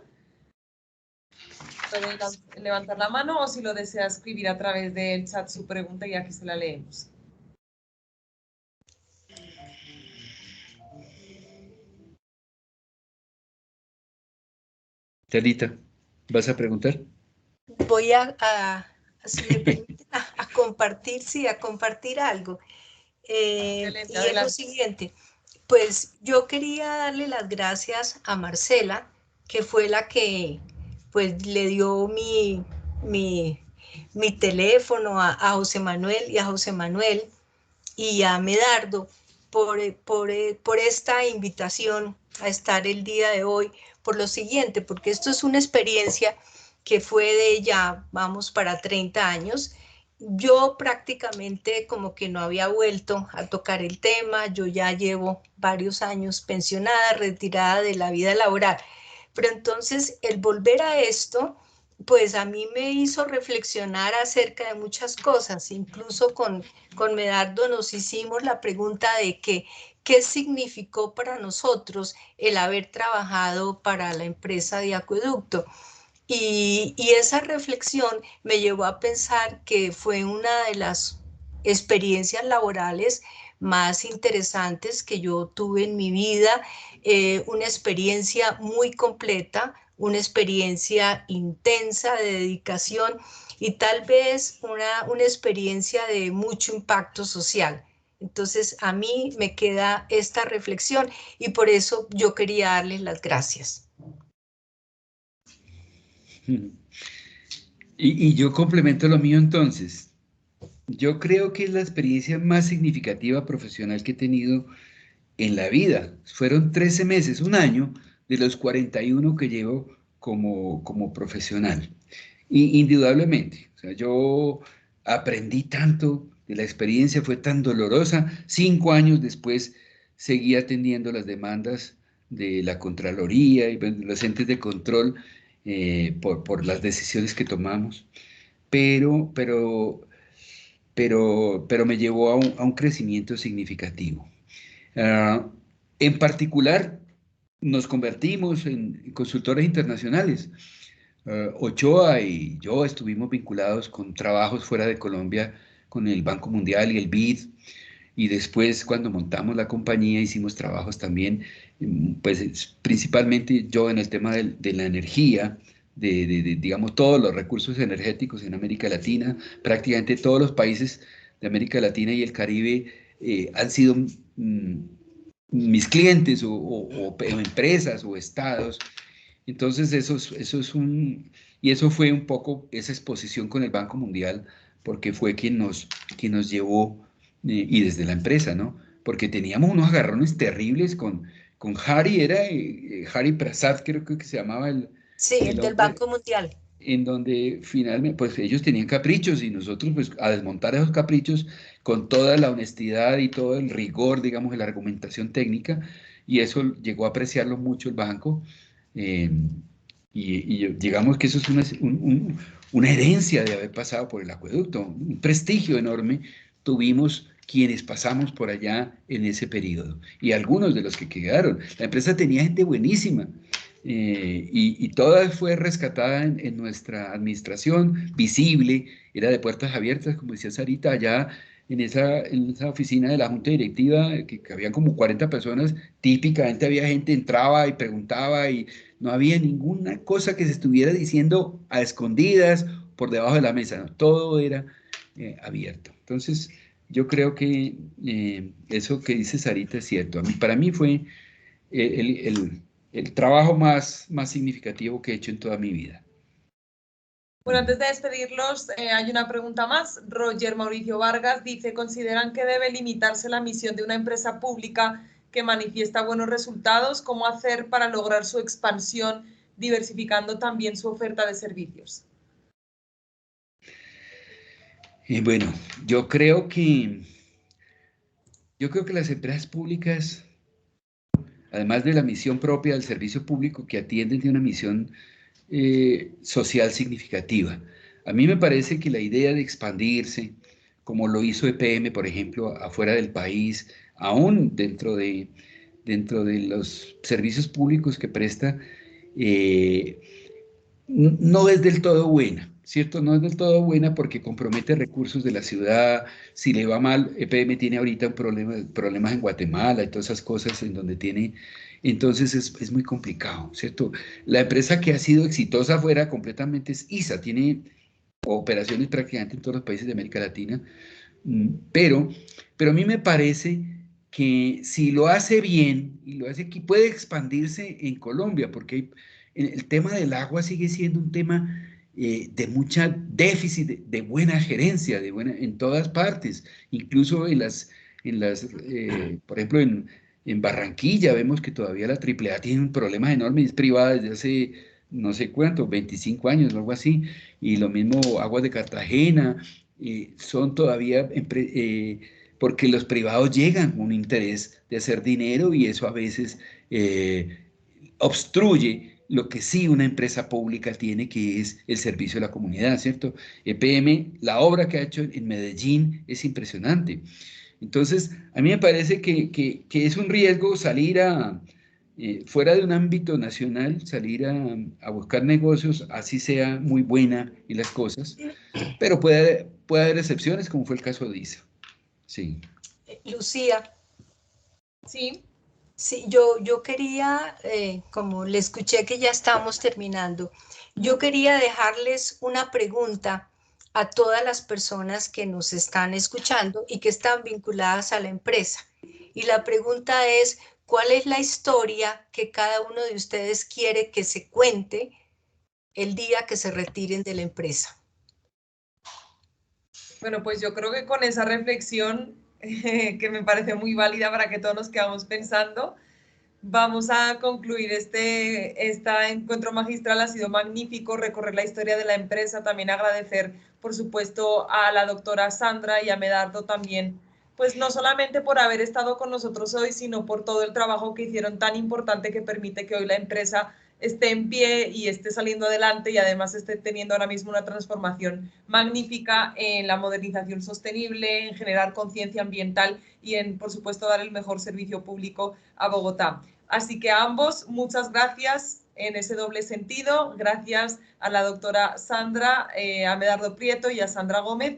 Puede levantar la mano o si lo desea escribir a través del chat su pregunta y aquí se la leemos. Talita, ¿vas a preguntar? Voy si me permiten, a compartir, sí, a compartir algo. Excelente, Y adelante. es lo siguiente, pues yo quería darle las gracias a Marcela, que fue la que pues le dio mi teléfono a José Manuel y a José Manuel y a Medardo por esta invitación a estar el día de hoy, por lo siguiente, porque esto es una experiencia que fue de ya, vamos para 30 años. Yo prácticamente como que no había vuelto a tocar el tema, yo ya llevo varios años pensionada, retirada de la vida laboral, pero entonces el volver a esto, pues a mí me hizo reflexionar acerca de muchas cosas, incluso con Medardo nos hicimos la pregunta de qué significó para nosotros el haber trabajado para la empresa de Acueducto. Y esa reflexión me llevó a pensar que fue una de las experiencias laborales más interesantes que yo tuve en mi vida, una experiencia muy completa, una experiencia intensa de dedicación y tal vez una experiencia de mucho impacto social. Entonces, a mí me queda esta reflexión y por eso yo quería darles las gracias. Y yo complemento lo mío entonces. Yo creo que es la experiencia más significativa profesional que he tenido en la vida. Fueron 13 meses, un año, de los 41 que llevo como profesional. Y indudablemente, o sea, yo aprendí tanto, de la experiencia fue tan dolorosa. 5 años después seguí atendiendo las demandas de la Contraloría y los entes de control por las decisiones que tomamos. Pero me llevó a un crecimiento significativo. En particular, nos convertimos en consultores internacionales. Ochoa y yo estuvimos vinculados con trabajos fuera de Colombia, con el Banco Mundial y el BID, y después cuando montamos la compañía hicimos trabajos también, pues principalmente yo en el tema de la energía, digamos, todos los recursos energéticos en América Latina. Prácticamente todos los países de América Latina y el Caribe han sido mis clientes o empresas o estados. Entonces eso fue un poco esa exposición con el Banco Mundial, porque fue quien nos llevó, y desde la empresa, ¿no? Porque teníamos unos agarrones terribles con Harry, era Harry Prasad, creo que se llamaba Sí, el del hombre. Banco Mundial. en donde finalmente, pues ellos tenían caprichos y nosotros pues a desmontar esos caprichos con toda la honestidad y todo el rigor, digamos, de la argumentación técnica, y eso llegó a apreciarlo mucho el banco, eh, digamos que eso es una herencia de haber pasado por el acueducto, un prestigio enorme tuvimos quienes pasamos por allá en ese periodo, y algunos de los que quedaron. La empresa tenía gente buenísima, y toda fue rescatada en nuestra administración, visible, era de puertas abiertas, como decía Sarita, allá en esa oficina de la Junta Directiva, que habían como 40 personas, típicamente había gente, entraba y preguntaba, y no había ninguna cosa que se estuviera diciendo a escondidas, por debajo de la mesa, ¿no? Todo era abierto. Entonces, yo creo que eso que dice Sarita es cierto. Para mí fue el trabajo más significativo que he hecho en toda mi vida. Bueno, antes de despedirlos, hay una pregunta más. Roger Mauricio Vargas dice, ¿consideran que debe limitarse la misión de una empresa pública que manifiesta buenos resultados? ¿Cómo hacer para lograr su expansión, diversificando también su oferta de servicios? Bueno, yo creo que las empresas públicas, además de la misión propia del servicio público que atienden, tiene una misión social significativa. A mí me parece que la idea de expandirse, como lo hizo EPM, por ejemplo, afuera del país, aún dentro de los servicios públicos que presta, no es del todo buena, ¿cierto? No es del todo buena porque compromete recursos de la ciudad. Si le va mal, EPM tiene ahorita problemas en Guatemala y todas esas cosas en donde tiene, entonces es muy complicado, ¿cierto? La empresa que ha sido exitosa afuera completamente es ISA, tiene operaciones prácticamente en todos los países de América Latina, pero a mí me parece que si lo hace bien y lo hace aquí, puede expandirse en Colombia, porque el tema del agua sigue siendo un tema de mucha déficit, de buena gerencia, en todas partes, incluso por ejemplo, en Barranquilla vemos que todavía la AAA tiene un problema enorme y es privada desde hace no sé cuánto, 25 años o algo así, y lo mismo Aguas de Cartagena, son todavía porque los privados llegan con un interés de hacer dinero y eso a veces obstruye lo que sí una empresa pública tiene, que es el servicio a la comunidad, ¿cierto? EPM, la obra que ha hecho en Medellín es impresionante. Entonces, a mí me parece que es un riesgo salir fuera de un ámbito nacional, salir a buscar negocios, así sea muy buena y las cosas, pero puede haber excepciones, como fue el caso de ISA. Sí. Lucía. Sí. Sí, yo quería, como le escuché que ya estamos terminando, yo quería dejarles una pregunta a todas las personas que nos están escuchando y que están vinculadas a la empresa. Y la pregunta es, ¿cuál es la historia que cada uno de ustedes quiere que se cuente el día que se retiren de la empresa? Bueno, pues yo creo que con esa reflexión, que me parece muy válida para que todos nos quedamos pensando, vamos a concluir este encuentro magistral. Ha sido magnífico recorrer la historia de la empresa, también agradecer, por supuesto, a la doctora Sandra y a Medardo también, pues no solamente por haber estado con nosotros hoy, sino por todo el trabajo que hicieron tan importante que permite que hoy la empresa esté en pie y esté saliendo adelante y además esté teniendo ahora mismo una transformación magnífica en la modernización sostenible, en generar conciencia ambiental y en, por supuesto, dar el mejor servicio público a Bogotá. Así que a ambos, muchas gracias en ese doble sentido. Gracias a la doctora Sandra, a Medardo Prieto y a Sara Gómez,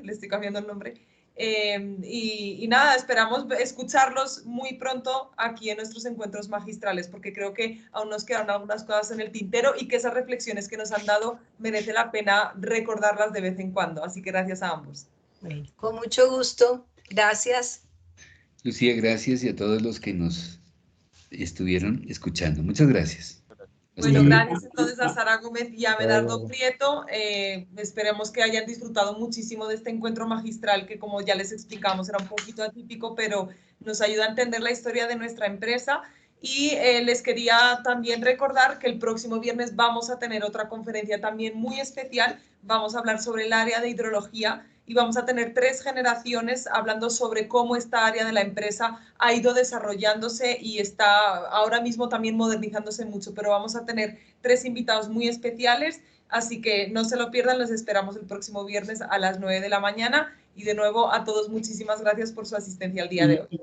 le estoy cambiando el nombre. Y nada, esperamos escucharlos muy pronto aquí en nuestros encuentros magistrales, porque creo que aún nos quedan algunas cosas en el tintero y que esas reflexiones que nos han dado merece la pena recordarlas de vez en cuando. Así que gracias a ambos. Bueno, con mucho gusto. Gracias. Lucía, gracias, y a todos los que nos estuvieron escuchando. Muchas gracias. Bueno, gracias entonces a Sara Gómez y a Medardo Prieto. Esperemos que hayan disfrutado muchísimo de este encuentro magistral que, como ya les explicamos, era un poquito atípico, pero nos ayuda a entender la historia de nuestra empresa Y les quería también recordar que el próximo viernes vamos a tener otra conferencia también muy especial. Vamos a hablar sobre el área de hidrología y vamos a tener 3 generaciones hablando sobre cómo esta área de la empresa ha ido desarrollándose y está ahora mismo también modernizándose mucho. Pero vamos a tener 3 invitados muy especiales, así que no se lo pierdan. Los esperamos el próximo viernes a las 9 de la mañana. Y de nuevo a todos muchísimas gracias por su asistencia al día de hoy.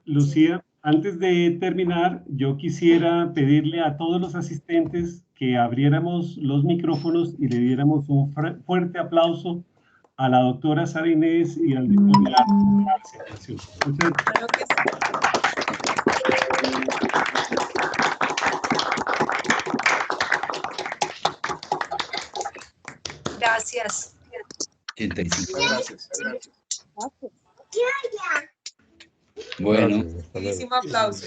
Lucía, antes de terminar, yo quisiera pedirle a todos los asistentes que abriéramos los micrófonos y le diéramos un fuerte aplauso a la doctora Sara Inés y al doctor de la presentación. Claro que sí. Gracias. 85. Gracias. Bueno, Muchísimo aplauso.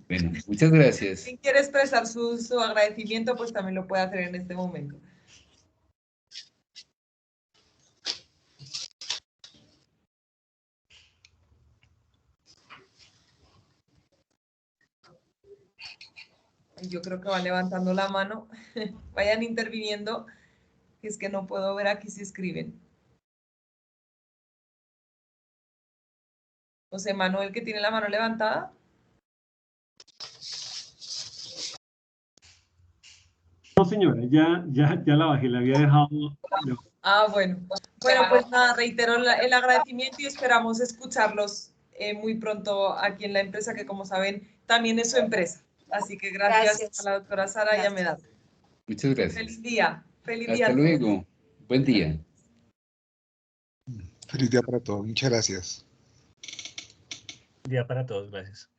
bueno, muchas gracias. Si quiere expresar su agradecimiento, pues también lo puede hacer en este momento. Yo creo que van levantando la mano. Vayan interviniendo, que es que no puedo ver aquí si escriben. José Manuel, que tiene la mano levantada. No, señora, ya la bajé, la había dejado. Ah, bueno. Bueno, pues nada, reitero el agradecimiento y esperamos escucharlos muy pronto aquí en la empresa, que como saben, también es su empresa. Así que gracias a la doctora Sara y a Medad. Muchas gracias. Feliz día. Feliz día. Hasta luego. Buen día. Feliz día para todos. Muchas gracias. Día para todos, gracias.